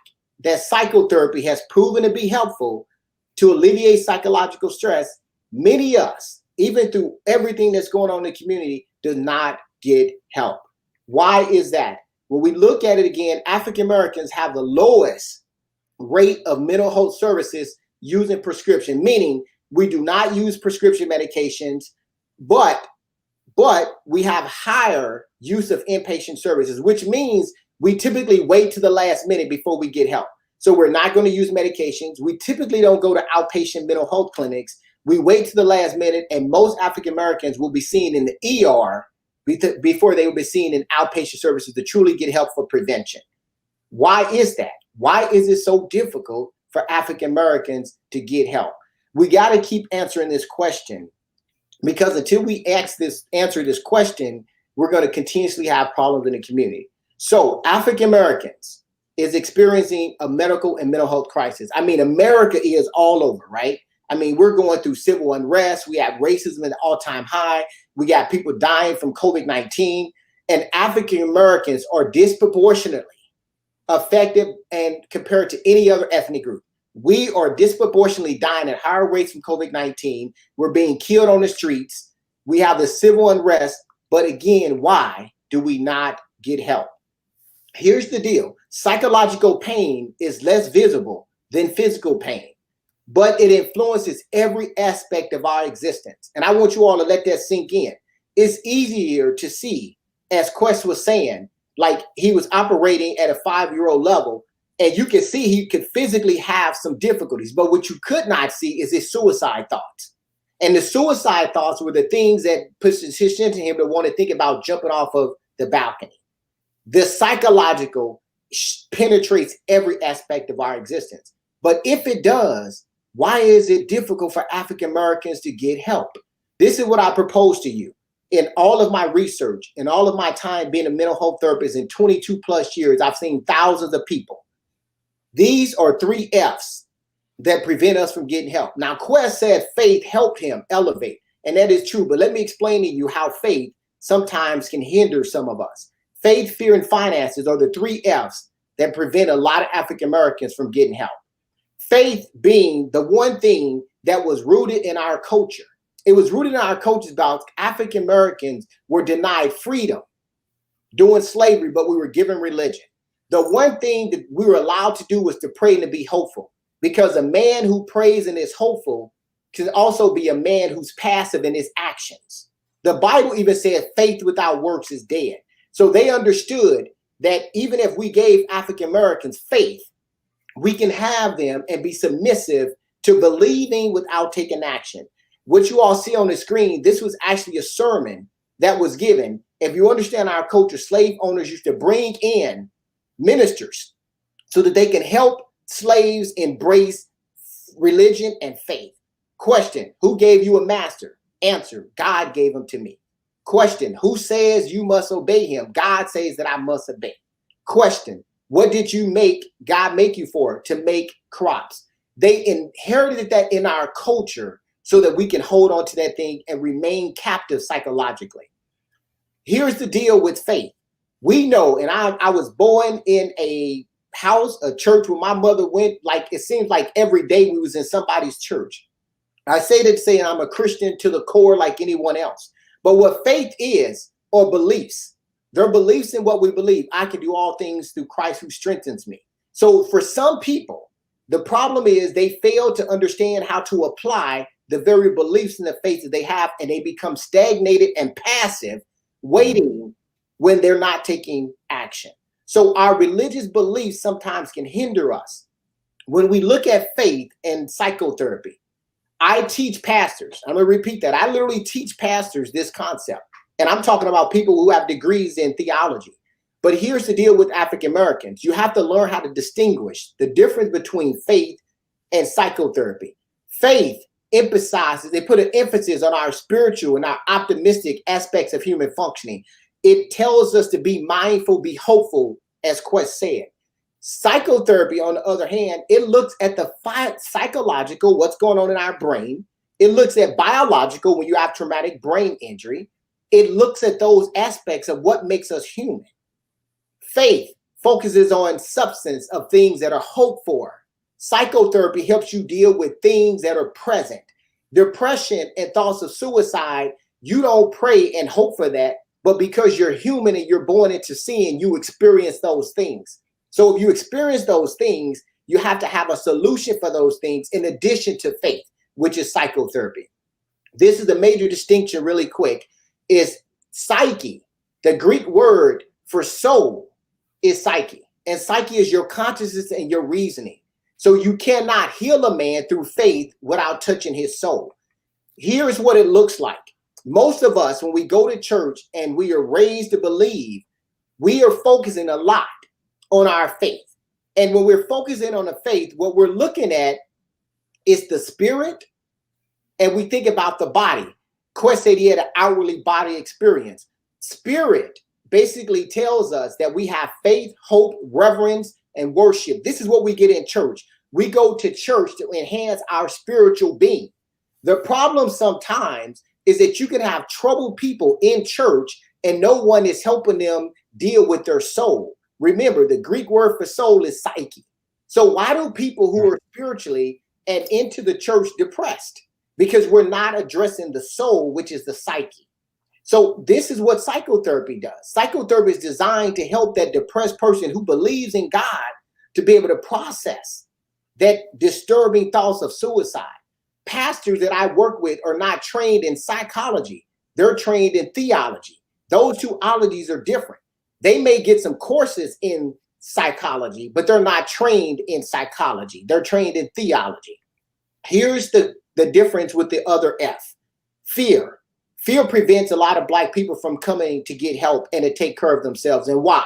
that psychotherapy has proven to be helpful to alleviate psychological stress, many of us, even through everything that's going on in the community, do not get help. Why is that? When we look at it again, African Americans have the lowest rate of mental health services using prescription, meaning we do not use prescription medications, but we have higher use of inpatient services, which means we typically wait to the last minute before we get help. So we're not going to use medications. We typically don't go to outpatient mental health clinics. We wait to the last minute, and most African Americans will be seen in the ER before they will be seen in outpatient services to truly get help for prevention. Why is that? Why is it so difficult for African Americans to get help? We got to keep answering this question, because until we answer this question, we're going to continuously have problems in the community. So African Americans is experiencing a medical and mental health crisis. I mean, America is all over, right? I mean, we're going through civil unrest. We have racism at an all-time high. We got people dying from COVID-19. And African Americans are disproportionately affected and compared to any other ethnic group. We are disproportionately dying at higher rates from COVID-19. We're being killed on the streets. We have the civil unrest. But again, why do we not get help? Here's the deal. Psychological pain is less visible than physical pain, but it influences every aspect of our existence. And I want you all to let that sink in. It's easier to see, as Quest was saying, like he was operating at a 5-year-old level, and you can see he could physically have some difficulties, but what you could not see is his suicide thoughts. And the suicide thoughts were the things that pushed into him to want to think about jumping off of the balcony. The psychological penetrates every aspect of our existence. But if it does, why is it difficult for African Americans to get help? This is what I propose to you. In all of my research, in all of my time being a mental health therapist in 22 plus years, I've seen thousands of people. These are 3 F's that prevent us from getting help. Now, Quest said faith helped him elevate, and that is true. But let me explain to you how faith sometimes can hinder some of us. Faith, fear, and finances are the 3 F's that prevent a lot of African Americans from getting help. Faith being the one thing that was rooted in our culture. It was rooted in our culture about African Americans were denied freedom during slavery, but we were given religion. The one thing that we were allowed to do was to pray and to be hopeful, because a man who prays and is hopeful can also be a man who's passive in his actions. The Bible even says faith without works is dead. So they understood that even if we gave African Americans faith, we can have them and be submissive to believing without taking action. What you all see on the screen, this was actually a sermon that was given. If you understand our culture, slave owners used to bring in ministers so that they can help slaves embrace religion and faith. Question, who gave you a master? Answer, God gave him to me. Question, who says you must obey him? God says that I must obey. Question, what did you make God make you for? To make crops. They inherited that in our culture so that we can hold on to that thing and remain captive psychologically. Here's the deal with faith. We know, and I was born in a house, a church where my mother went, like it seems like every day we was in somebody's church. I say that saying I'm a Christian to the core like anyone else. But what faith is, or beliefs, they're beliefs in what we believe. I can do all things through Christ who strengthens me. So for some people, the problem is they fail to understand how to apply the very beliefs in the faith that they have, and they become stagnated and passive, waiting when they're not taking action. So our religious beliefs sometimes can hinder us. When we look at faith and psychotherapy, I teach pastors. I'm going to repeat that. I literally teach pastors this concept. And I'm talking about people who have degrees in theology. But here's the deal with African Americans. You have to learn how to distinguish the difference between faith and psychotherapy. Faith emphasizes, they put an emphasis on our spiritual and our optimistic aspects of human functioning. It tells us to be mindful, be hopeful, as Quest said. Psychotherapy, on the other hand, it looks at the psychological, what's going on in our brain. It looks at biological, when you have traumatic brain injury. It looks at those aspects of what makes us human. Faith focuses on substance of things that are hoped for. Psychotherapy helps you deal with things that are present. Depression and thoughts of suicide, you don't pray and hope for that, but because you're human and you're born into sin, you experience those things. So if you experience those things, you have to have a solution for those things in addition to faith, which is psychotherapy. This is the major distinction really quick, is psyche. The Greek word for soul is psyche. And psyche is your consciousness and your reasoning. So you cannot heal a man through faith without touching his soul. Here's what it looks like. Most of us, when we go to church and we are raised to believe, we are focusing a lot on our faith. And when we're focusing on the faith, what we're looking at is the spirit, and we think about the body. Quest said he had an outwardly body experience. Spirit basically tells us that we have faith, hope, reverence, and worship. This is what we get in church. We go to church to enhance our spiritual being. The problem sometimes is that you can have troubled people in church and no one is helping them deal with their soul. Remember, the Greek word for soul is psyche. So why do people who are spiritually and into the church depressed? Because we're not addressing the soul, which is the psyche. So this is what psychotherapy does. Psychotherapy is designed to help that depressed person who believes in God to be able to process that disturbing thoughts of suicide. Pastors that I work with are not trained in psychology. They're trained in theology. Those two ologies are different. They may get some courses in psychology, but they're not trained in psychology. They're trained in theology. Here's the difference with the other F, fear. Fear prevents a lot of Black people from coming to get help and to take care of themselves. And why?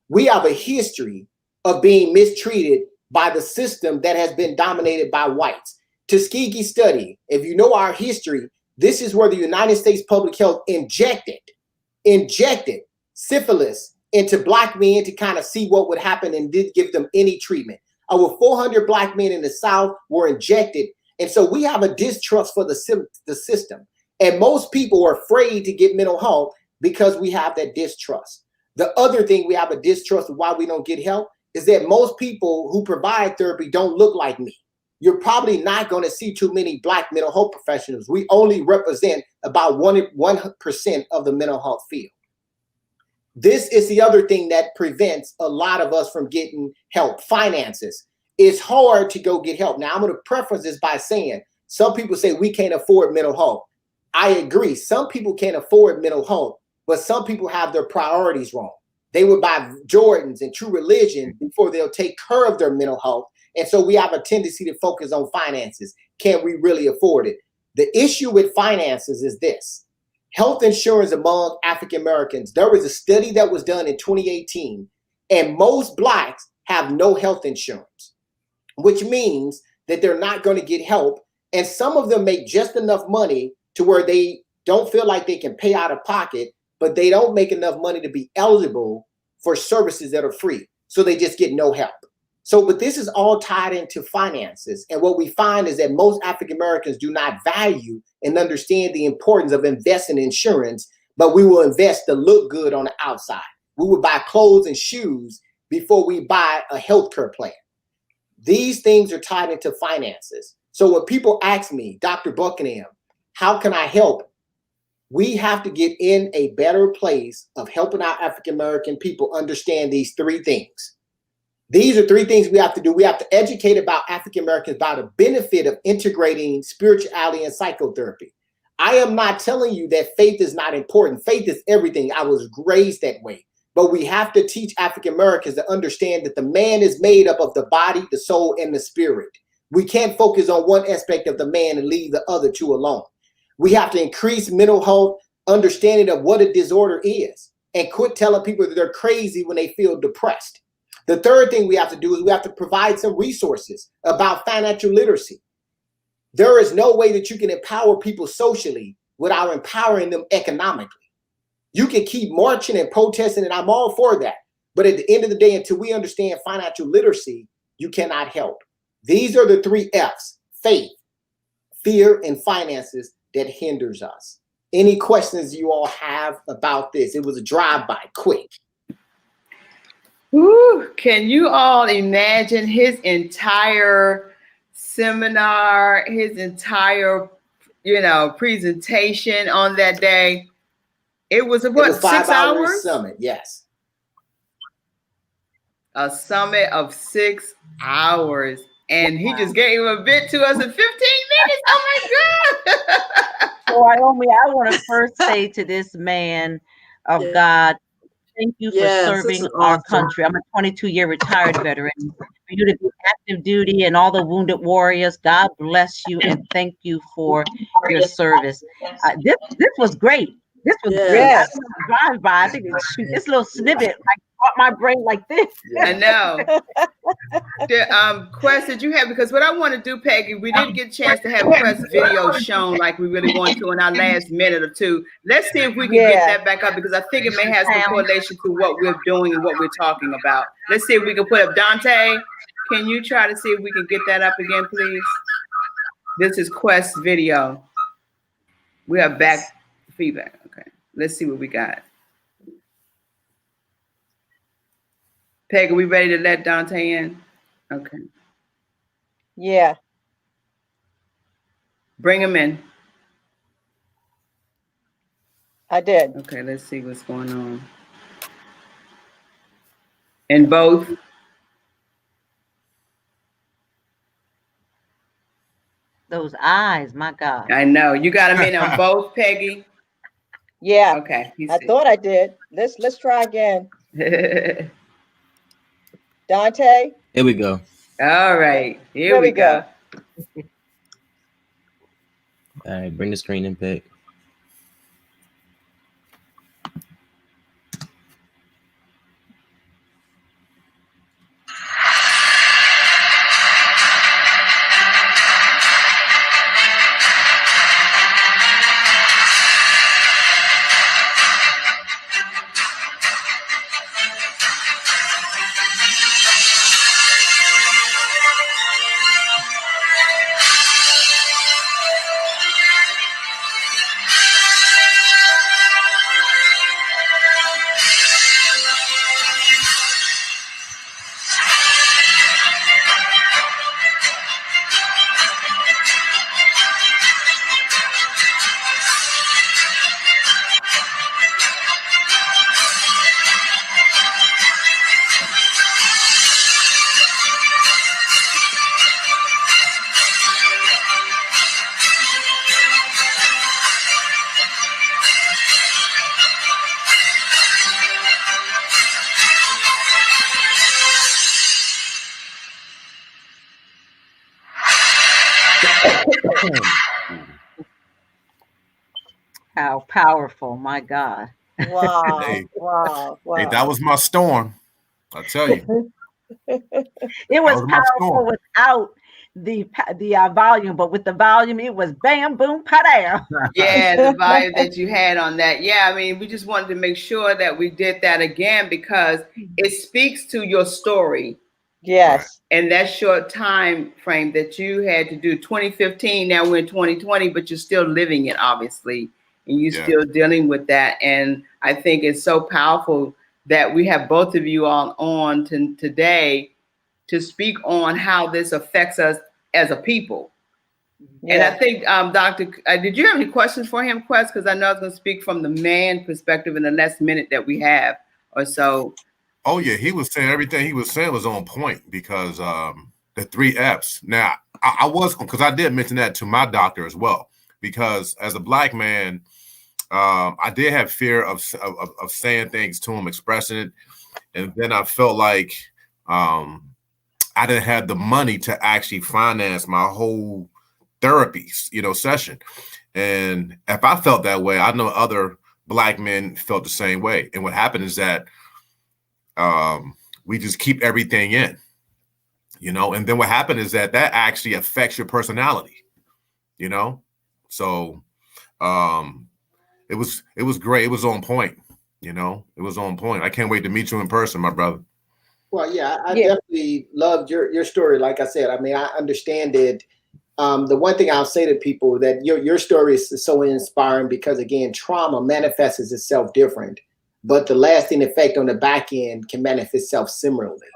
We have a history of being mistreated by the system that has been dominated by whites. Tuskegee study, if you know our history, this is where the United States Public Health injected syphilis into Black men to kind of see what would happen and didn't give them any treatment. Over 400 Black men in the South were injected. And so we have a distrust for the system. And most people are afraid to get mental health because we have that distrust. The other thing we have a distrust of why we don't get help is that most people who provide therapy don't look like me. You're probably not going to see too many Black mental health professionals. We only represent about 1% of the mental health field. This is the other thing that prevents a lot of us from getting help. Finances. It's hard to go get help. Now, I'm going to preface this by saying some people say we can't afford mental health. I agree. Some people can't afford mental health, but some people have their priorities wrong. They would buy Jordans and True Religion before they'll take care of their mental health. And so we have a tendency to focus on finances. Can we really afford it? The issue with finances is this. Health insurance among African Americans. There was a study that was done in 2018, and most Blacks have no health insurance, which means that they're not going to get help. And some of them make just enough money to where they don't feel like they can pay out of pocket, but they don't make enough money to be eligible for services that are free. So they just get no help. So, but this is all tied into finances. And what we find is that most African Americans do not value and understand the importance of investing in insurance, but we will invest to look good on the outside. We will buy clothes and shoes before we buy a healthcare plan. These things are tied into finances. So when people ask me, Dr. Buckingham, how can I help? We have to get in a better place of helping our African American people understand these three things. These are three things we have to do. We have to educate about African Americans about the benefit of integrating spirituality and psychotherapy. I am not telling you that faith is not important. Faith is everything. I was raised that way. But we have to teach African Americans to understand that the man is made up of the body, the soul, and the spirit. We can't focus on one aspect of the man and leave the other two alone. We have to increase mental health understanding of what a disorder is and quit telling people that they're crazy when they feel depressed. The third thing we have to do is we have to provide some resources about financial literacy. There is no way that you can empower people socially without empowering them economically. You can keep marching and protesting, and I'm all for that. But at the end of the day, until we understand financial literacy, you cannot help. These are the 3 F's: faith, fear, and finances that hinders us. Any questions you all have about this? It was a drive-by, quick. Woo, can you all imagine his entire seminar, his entire, presentation on that day? It was what, 6 hours? Summit, yes. A summit of 6 hours. And he just gave a bit to us in 15 minutes. Oh my God. So Wyoming, I want to first say to this man of God, thank you for serving our country. I'm a 22-year retired veteran. For you to be active duty and all the wounded warriors, God bless you and thank you for your service. This was great. This was great. Drive by. I think this little snippet caught my brain like this. I know. Quest, did you have, because what I want to do, Peggy, we didn't get a chance to have Quest video shown like we really want to in our last minute or two. Let's see if we can get that back up, because I think it may have some correlation to what we're doing and what we're talking about. Let's see if we can put up Dante. Can you try to see if we can get that up again, please? This is Quest video. We have back feedback. Okay, let's see what we got. Peg, are we ready to let Dante in? Okay. Yeah. Bring him in. I did. Okay, let's see what's going on. In both. Those eyes, my God. I know. You got him in on both, Peggy? Yeah. Okay. I thought I did. Let's try again. Dante? Here we go. All right. Here we go. All right, bring the screen in, Peg. How powerful, my God. Wow. Hey, wow. hey, that was my storm. I tell you. It was powerful without the volume, but with the volume, it was bam, boom, pa-down. Yeah, the volume that you had on that. Yeah, I mean, we just wanted to make sure that we did that again because it speaks to your story. Yes. And that short time frame that you had to do 2015, now we're in 2020, but you're still living it, obviously. And you're still dealing with that. And I think it's so powerful that we have both of you all on today to speak on how this affects us as a people. Yeah. And I think, Doctor, did you have any questions for him, Quest? Because I know I was going to speak from the man perspective in the last minute that we have or so. Oh, yeah. He was saying everything he was saying was on point because the 3 F's. Now, I was, because I did mention that to my doctor as well, because as a Black man, I did have fear of saying things to him, expressing it. And then I felt like I didn't have the money to actually finance my whole therapy, session. And if I felt that way, I know other Black men felt the same way. And what happened is that we just keep everything in, and then what happened is that actually affects your personality. you know? So it was great. It was on point, you know? It was on point. I can't wait to meet you in person, my brother. Well, yeah, I definitely loved your story. Like I said, I mean, I understand it. The one thing I'll say to people that your story is so inspiring because, again, trauma manifests itself different, but the lasting effect on the back end can manifest itself similarly.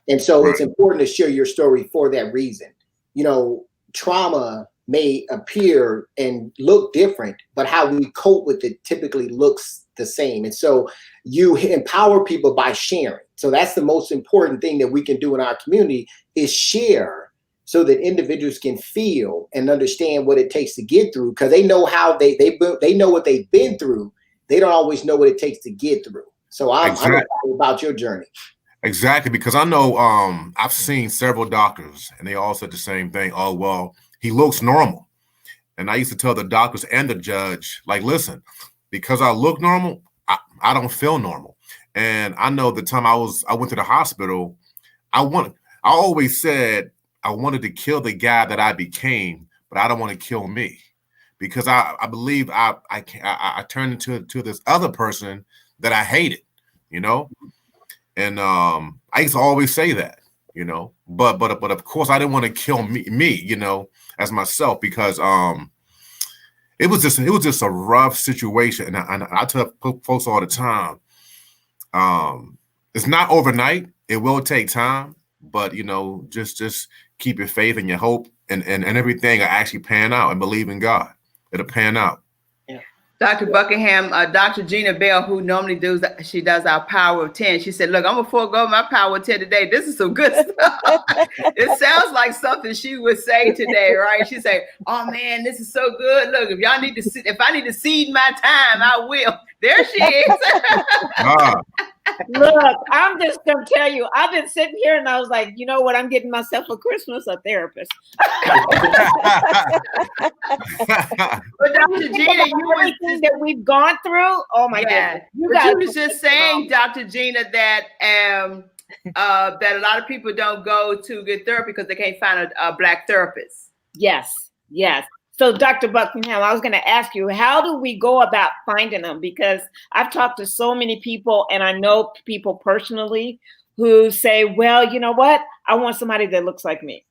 And so it's important to share your story for that reason. You know, trauma may appear and look different, but how we cope with it typically looks the same. And so you empower people by sharing. So that's the most important thing that we can do in our community is share so that individuals can feel and understand what it takes to get through, because they know how they know what they've been through. They don't always know what it takes to get through. So I'm excited about your journey. Exactly, because I know I've seen several doctors and they all said the same thing. Oh, well, he looks normal. And I used to tell the doctors and the judge, like, listen, because I look normal, I don't feel normal. And I know the time I went to the hospital, I always said I wanted to kill the guy that I became, but I don't want to kill me, because I believe I turned into this other person that I hated, you know. And I used to always say that, you know, but of course I didn't want to kill me, you know, as myself, because it was just a rough situation. And I tell folks all the time, it's not overnight. It will take time, but you know, just keep your faith and your hope, and everything will actually pan out, and believe in God. It'll pan out. Dr. Buckingham, Dr. Gina Bell, who normally does our Power of 10, she said, look, I'm going to forego my Power of 10 today. This is some good stuff. It sounds like something she would say today, right? She said, oh, man, this is so good. Look, if I need to seed my time, I will. There she is. Look, I'm just going to tell you, I've been sitting here and I was like, you know what? I'm getting myself for Christmas, a therapist. But Dr. Gina, everything that we've gone through, oh my goodness. You was just saying, Dr. Gina, that that a lot of people don't go to get therapy because they can't find a Black therapist. Yes. So, Dr. Buckingham, I was going to ask you, how do we go about finding them? Because I've talked to so many people, and I know people personally who say, well, you know what? I want somebody that looks like me.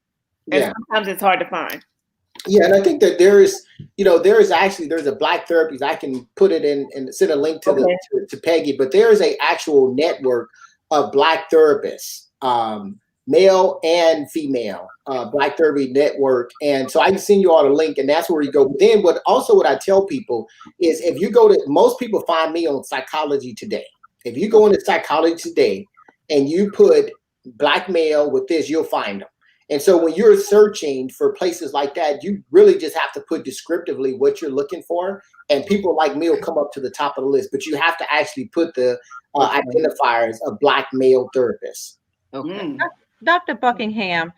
And sometimes it's hard to find. Yeah, and I think that there's a Black therapist. I can put it in and send a link to to Peggy, but there is a actual network of Black therapists, male and female, Black Therapy Network. And so I can send you all the link, and that's where you go. Then what I tell people is, if you go to, most people find me on Psychology Today. If you go into Psychology Today and you put Black male with this, you'll find them. And so when you're searching for places like that, you really just have to put descriptively what you're looking for, and people like me will come up to the top of the list. But you have to actually put the identifiers of Black male therapists. Okay. Dr. Buckingham,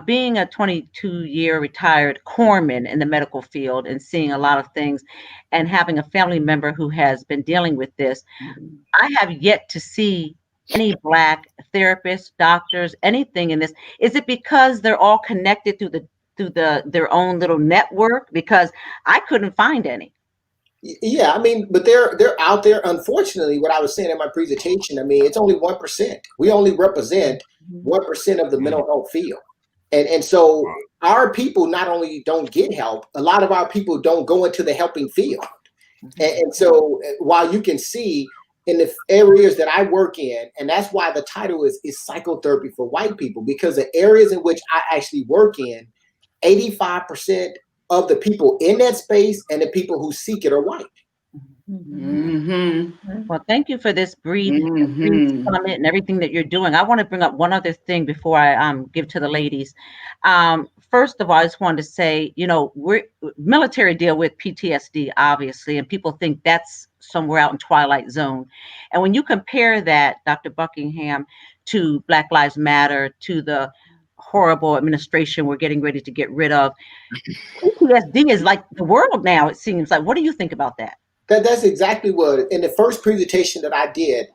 being a 22-year retired corpsman in the medical field and seeing a lot of things, and having a family member who has been dealing with this, I have yet to see any Black therapists, doctors, anything in this. Is it because they're all connected through their own little network? Because I couldn't find any. Yeah, I mean, but they're out there. Unfortunately, what I was saying in my presentation, I mean, it's only 1%. We only represent 1% of the mental health field. And so our people not only don't get help, a lot of our people don't go into the helping field. And so while you can see in the areas that I work in, and that's why the title is Psychotherapy for White People, because the areas in which I actually work in, 85% of the people in that space and the people who seek it are white. Well, thank you for this Breathe Summit and everything that you're doing. I want to bring up one other thing before I give to the ladies. First of all, I just wanted to say, you know, we're military deal with PTSD, obviously, and people think that's somewhere out in Twilight Zone. And when you compare that, Dr. Buckingham, to Black Lives Matter, to the horrible administration we're getting ready to get rid of, PTSD is like the world now, it seems like. What do you think about that? That's exactly what, in the first presentation that I did,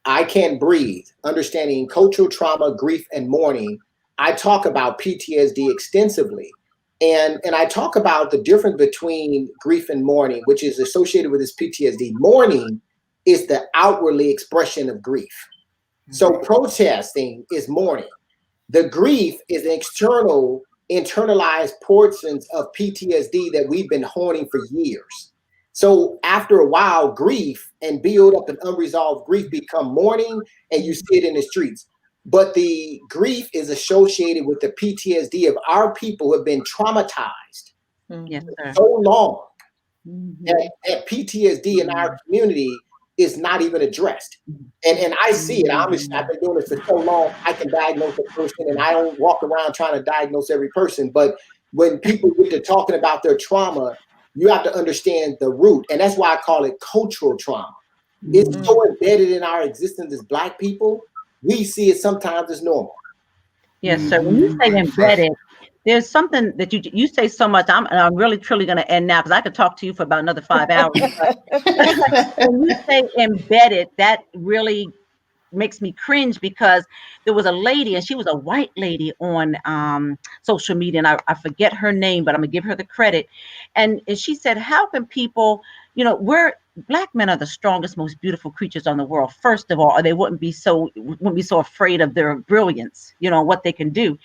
I Can't Breathe, Understanding Cultural Trauma, Grief, and Mourning, I talk about PTSD extensively. And I talk about the difference between grief and mourning, which is associated with this PTSD. Mourning is the outwardly expression of grief. So protesting is mourning. The grief is an external, internalized portions of PTSD that we've been holding for years. So after a while, grief and build up an unresolved grief become mourning, and you see it in the streets. But the grief is associated with the PTSD of our people who have been traumatized Yes, sir. so long that PTSD in our community is not even addressed. And I see it. Obviously, I've been doing this for so long, I can diagnose a person, and I don't walk around trying to diagnose every person. But when people get to talking about their trauma, you have to understand the root. And that's why I call it cultural trauma. It's so embedded in our existence as Black people, we see it sometimes as normal. Yes, sir. When you say embedded, there's something that you say so much. I'm really truly going to end now because I could talk to you for about another 5 hours. When you say embedded, that really makes me cringe, because there was a lady, and she was a white lady on social media, and I forget her name, but I'm gonna give her the credit. And she said, how can people, Black men are the strongest, most beautiful creatures on the world, first of all, or they wouldn't be so afraid of their brilliance, what they can do.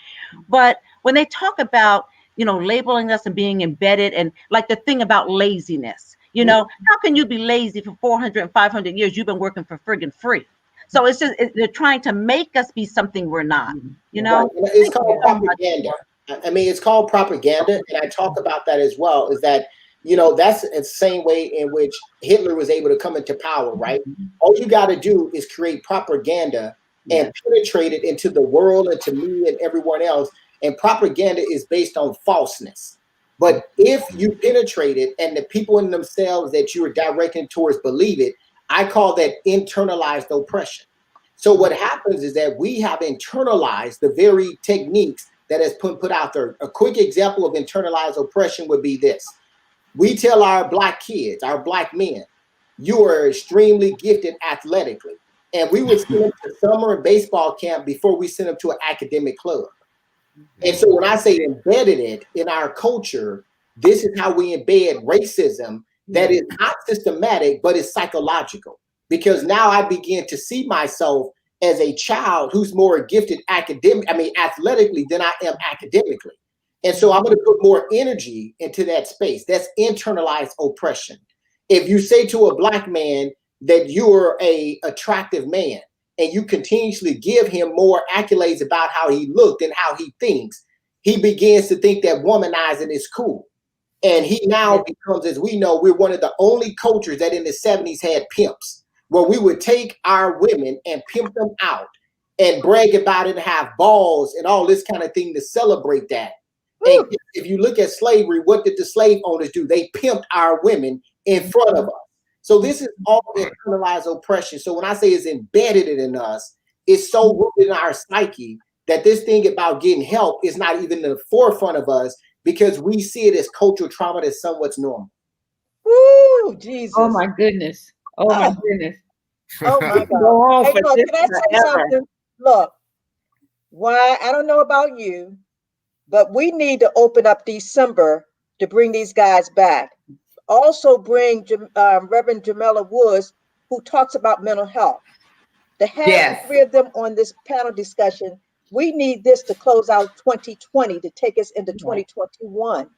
But when they talk about, labeling us and being embedded, and like the thing about laziness, how can you be lazy for 400 and 500 years? You've been working for friggin' free. So it's just, they're trying to make us be something we're not, Right. It's called propaganda. I mean, it's called propaganda. And I talk about that as well, is that, that's the same way in which Hitler was able to come into power, right? All you got to do is create propaganda and penetrate it into the world and to me and everyone else. And propaganda is based on falseness. But if you penetrate it and the people in themselves that you are directing towards believe it, I call that internalized oppression. So what happens is that we have internalized the very techniques that has put out there. A quick example of internalized oppression would be this. We tell our Black kids, our Black men, you are extremely gifted athletically. And we would send them to summer and baseball camp before we send them to an academic club. And so when I say embedded it in our culture, this is how we embed racism. That is not systematic, but it's psychological. Because now I begin to see myself as a child who's more gifted athletically than I am academically. And so I'm going to put more energy into that space. That's internalized oppression. If you say to a Black man that you're an attractive man and you continuously give him more accolades about how he looked and how he thinks, he begins to think that womanizing is cool. And he now becomes, as we know, we're one of the only cultures that in the 70s had pimps, where we would take our women and pimp them out and brag about it and have balls and all this kind of thing to celebrate that. And if you look at slavery, what did the slave owners do? They pimped our women in front of us. So this is all internalized oppression. So when I say it's embedded in us, it's so rooted in our psyche that this thing about getting help is not even in the forefront of us, because we see it as cultural trauma that's somewhat normal. Woo, Jesus. Oh my goodness. Oh my goodness. Oh my God. Hey, look, can I say something? Look, why, I don't know about you, but we need to open up December to bring these guys back. Also bring Reverend Jamela Woods, who talks about mental health. To have the three of them on this panel discussion, we need this to close out 2020 to take us into 2021.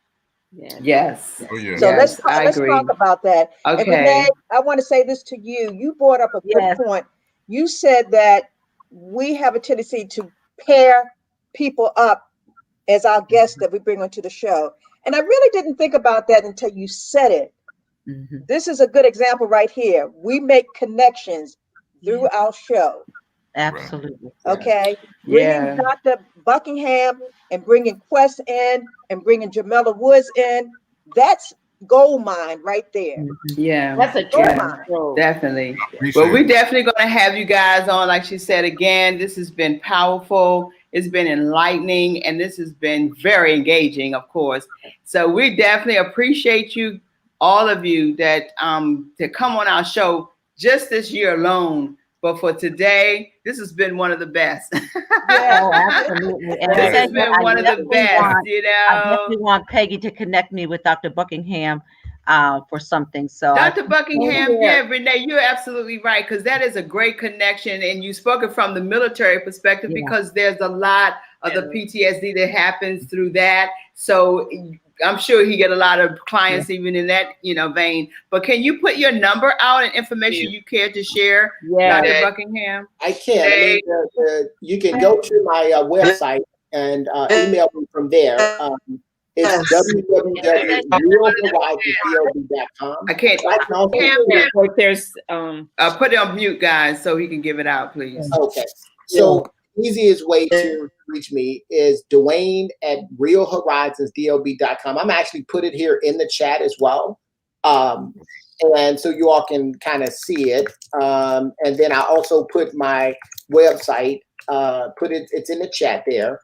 Yes. Oh, yeah. So Yes, let's talk about that. Okay. And Renee, I want to say this to you. You brought up a good point. You said that we have a tendency to pair people up as our guests that we bring onto the show. And I really didn't think about that until you said it. Mm-hmm. This is a good example right here. We make connections through our show. Absolutely. Okay. Bringing Dr. Buckingham and bringing Quest in and bringing Jamela Woods in. That's gold mine right there. Yeah. That's a gold mine. Definitely. Well, we're definitely going to have you guys on. Like she said again, this has been powerful. It's been enlightening, and this has been very engaging, of course. So we definitely appreciate you, all of you, that to come on our show just this year alone. But for today, this has been one of the best. Yeah, oh, absolutely. And This has been one of the best, I definitely want Peggy to connect me with Dr. Buckingham for something. So Dr. Buckingham, yeah, Renee, you're absolutely right, because that is a great connection. And you spoke it from the military perspective, because there's a lot of the PTSD that happens through that. So I'm sure he get a lot of clients even in that, vein. But can you put your number out and information you care to share, Dr. Buckingham? I can. You can go to my website and email me from there. It's www.realhorizonsdlb.com. I can't. There's put it on mute, guys, so he can give it out, please. Okay. So easiest way to reach me is Dwayne@realhorizonsdlb.com. I'm actually put it here in the chat as well. And so you all can kind of see it. And then I also put my website, it's in the chat there.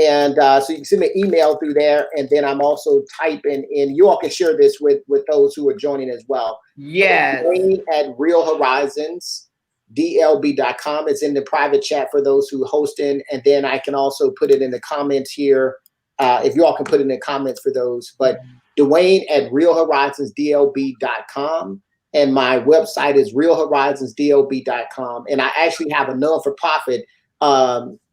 And so you can send me an email through there. And then I'm also typing in, you all can share this with those who are joining as well. Yes. Dwayne@realhorizonsdlb.com. It's in the private chat for those who host in. And then I can also put it in the comments here. If you all can put it in the comments for those, but Dwayne@realhorizonsdlb.com. And my website is realhorizonsdlb.com. And I actually have a non-for-profit,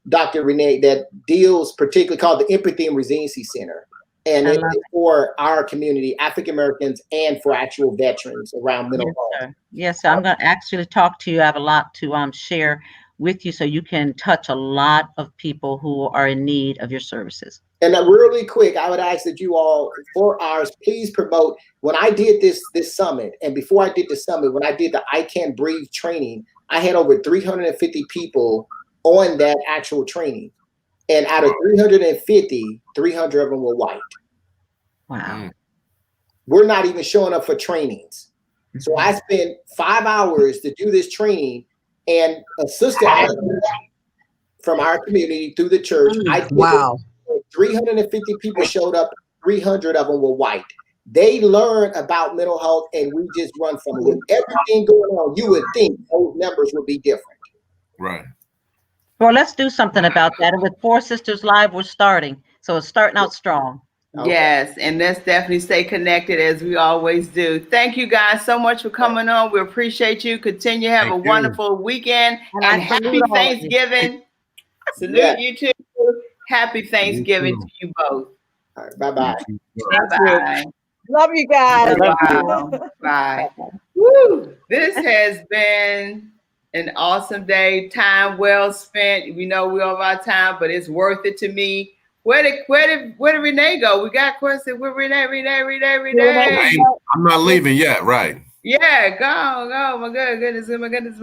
Dr. Renee, that deals particularly called the Empathy and Resiliency Center. And it's for our community, African Americans, and for actual veterans around mental health. Yes, sir. I'm going to actually talk to you. I have a lot to share with you so you can touch a lot of people who are in need of your services. And really quick, I would ask that you all, for ours, please promote. When I did this summit, and before I did the summit, when I did the I Can Breathe training, I had over 350 people on that actual training. And out of 350, 300 of them were white. Wow. We're not even showing up for trainings. So I spent 5 hours to do this training, and a sister from our community through the church. Wow. 350 people showed up, 300 of them were white. They learn about mental health, and we just run from it. With everything going on, you would think those numbers would be different. Right. Well, let's do something about that. And with Four Sisters Live, we're starting. So it's starting out strong. Okay. Yes, and let's definitely stay connected as we always do. Thank you guys so much for coming on. We appreciate you. Continue to have a wonderful weekend, and happy Thanksgiving. Salute you too. Happy Thanksgiving to you both. All right, bye-bye. Bye-bye. Love you guys. Bye. Woo! This has been an awesome day. Time well spent. We know we're over our time, but it's worth it to me. Where did Renee go? We got questions. Where Renee? I'm not leaving yet, right? Yeah, go. My goodness. Where did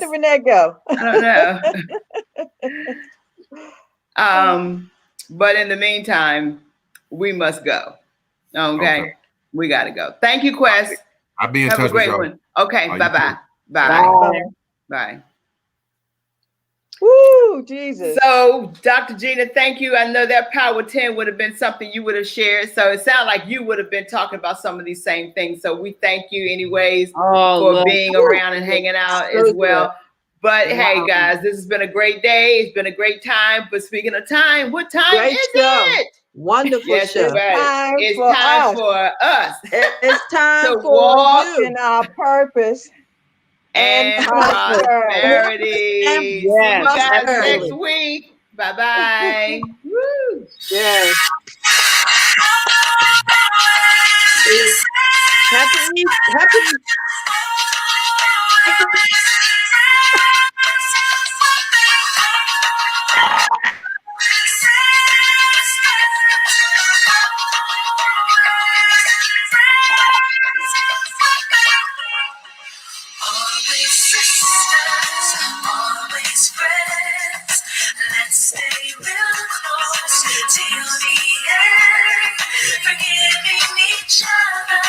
Renee go? I don't know. But in the meantime, we must go. Okay. We gotta go. Thank you, Quest. I'll be in touch. Have a great with one. Okay, bye-bye. Bye. Woo, Jesus. So, Dr. Gina, thank you. I know that Power 10 would have been something you would have shared. So it sounds like you would have been talking about some of these same things. So we thank you anyways for being around and hanging out as well. But hey, guys, this has been a great day. It's been a great time. But speaking of time, what time is it? Wonderful show. It's time for us. It's time to for walk in our purpose and prosperity. See you guys next week. Bye-bye. Woo. Yes. Happy. Always sisters, always friends. Let's stay real close till the end. Forgiving each other,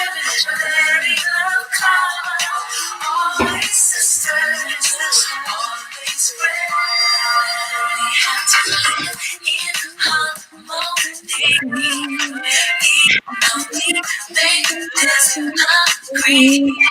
letting love come. Always sisters, always friends. We have to live in harmony. Even though we may disagree.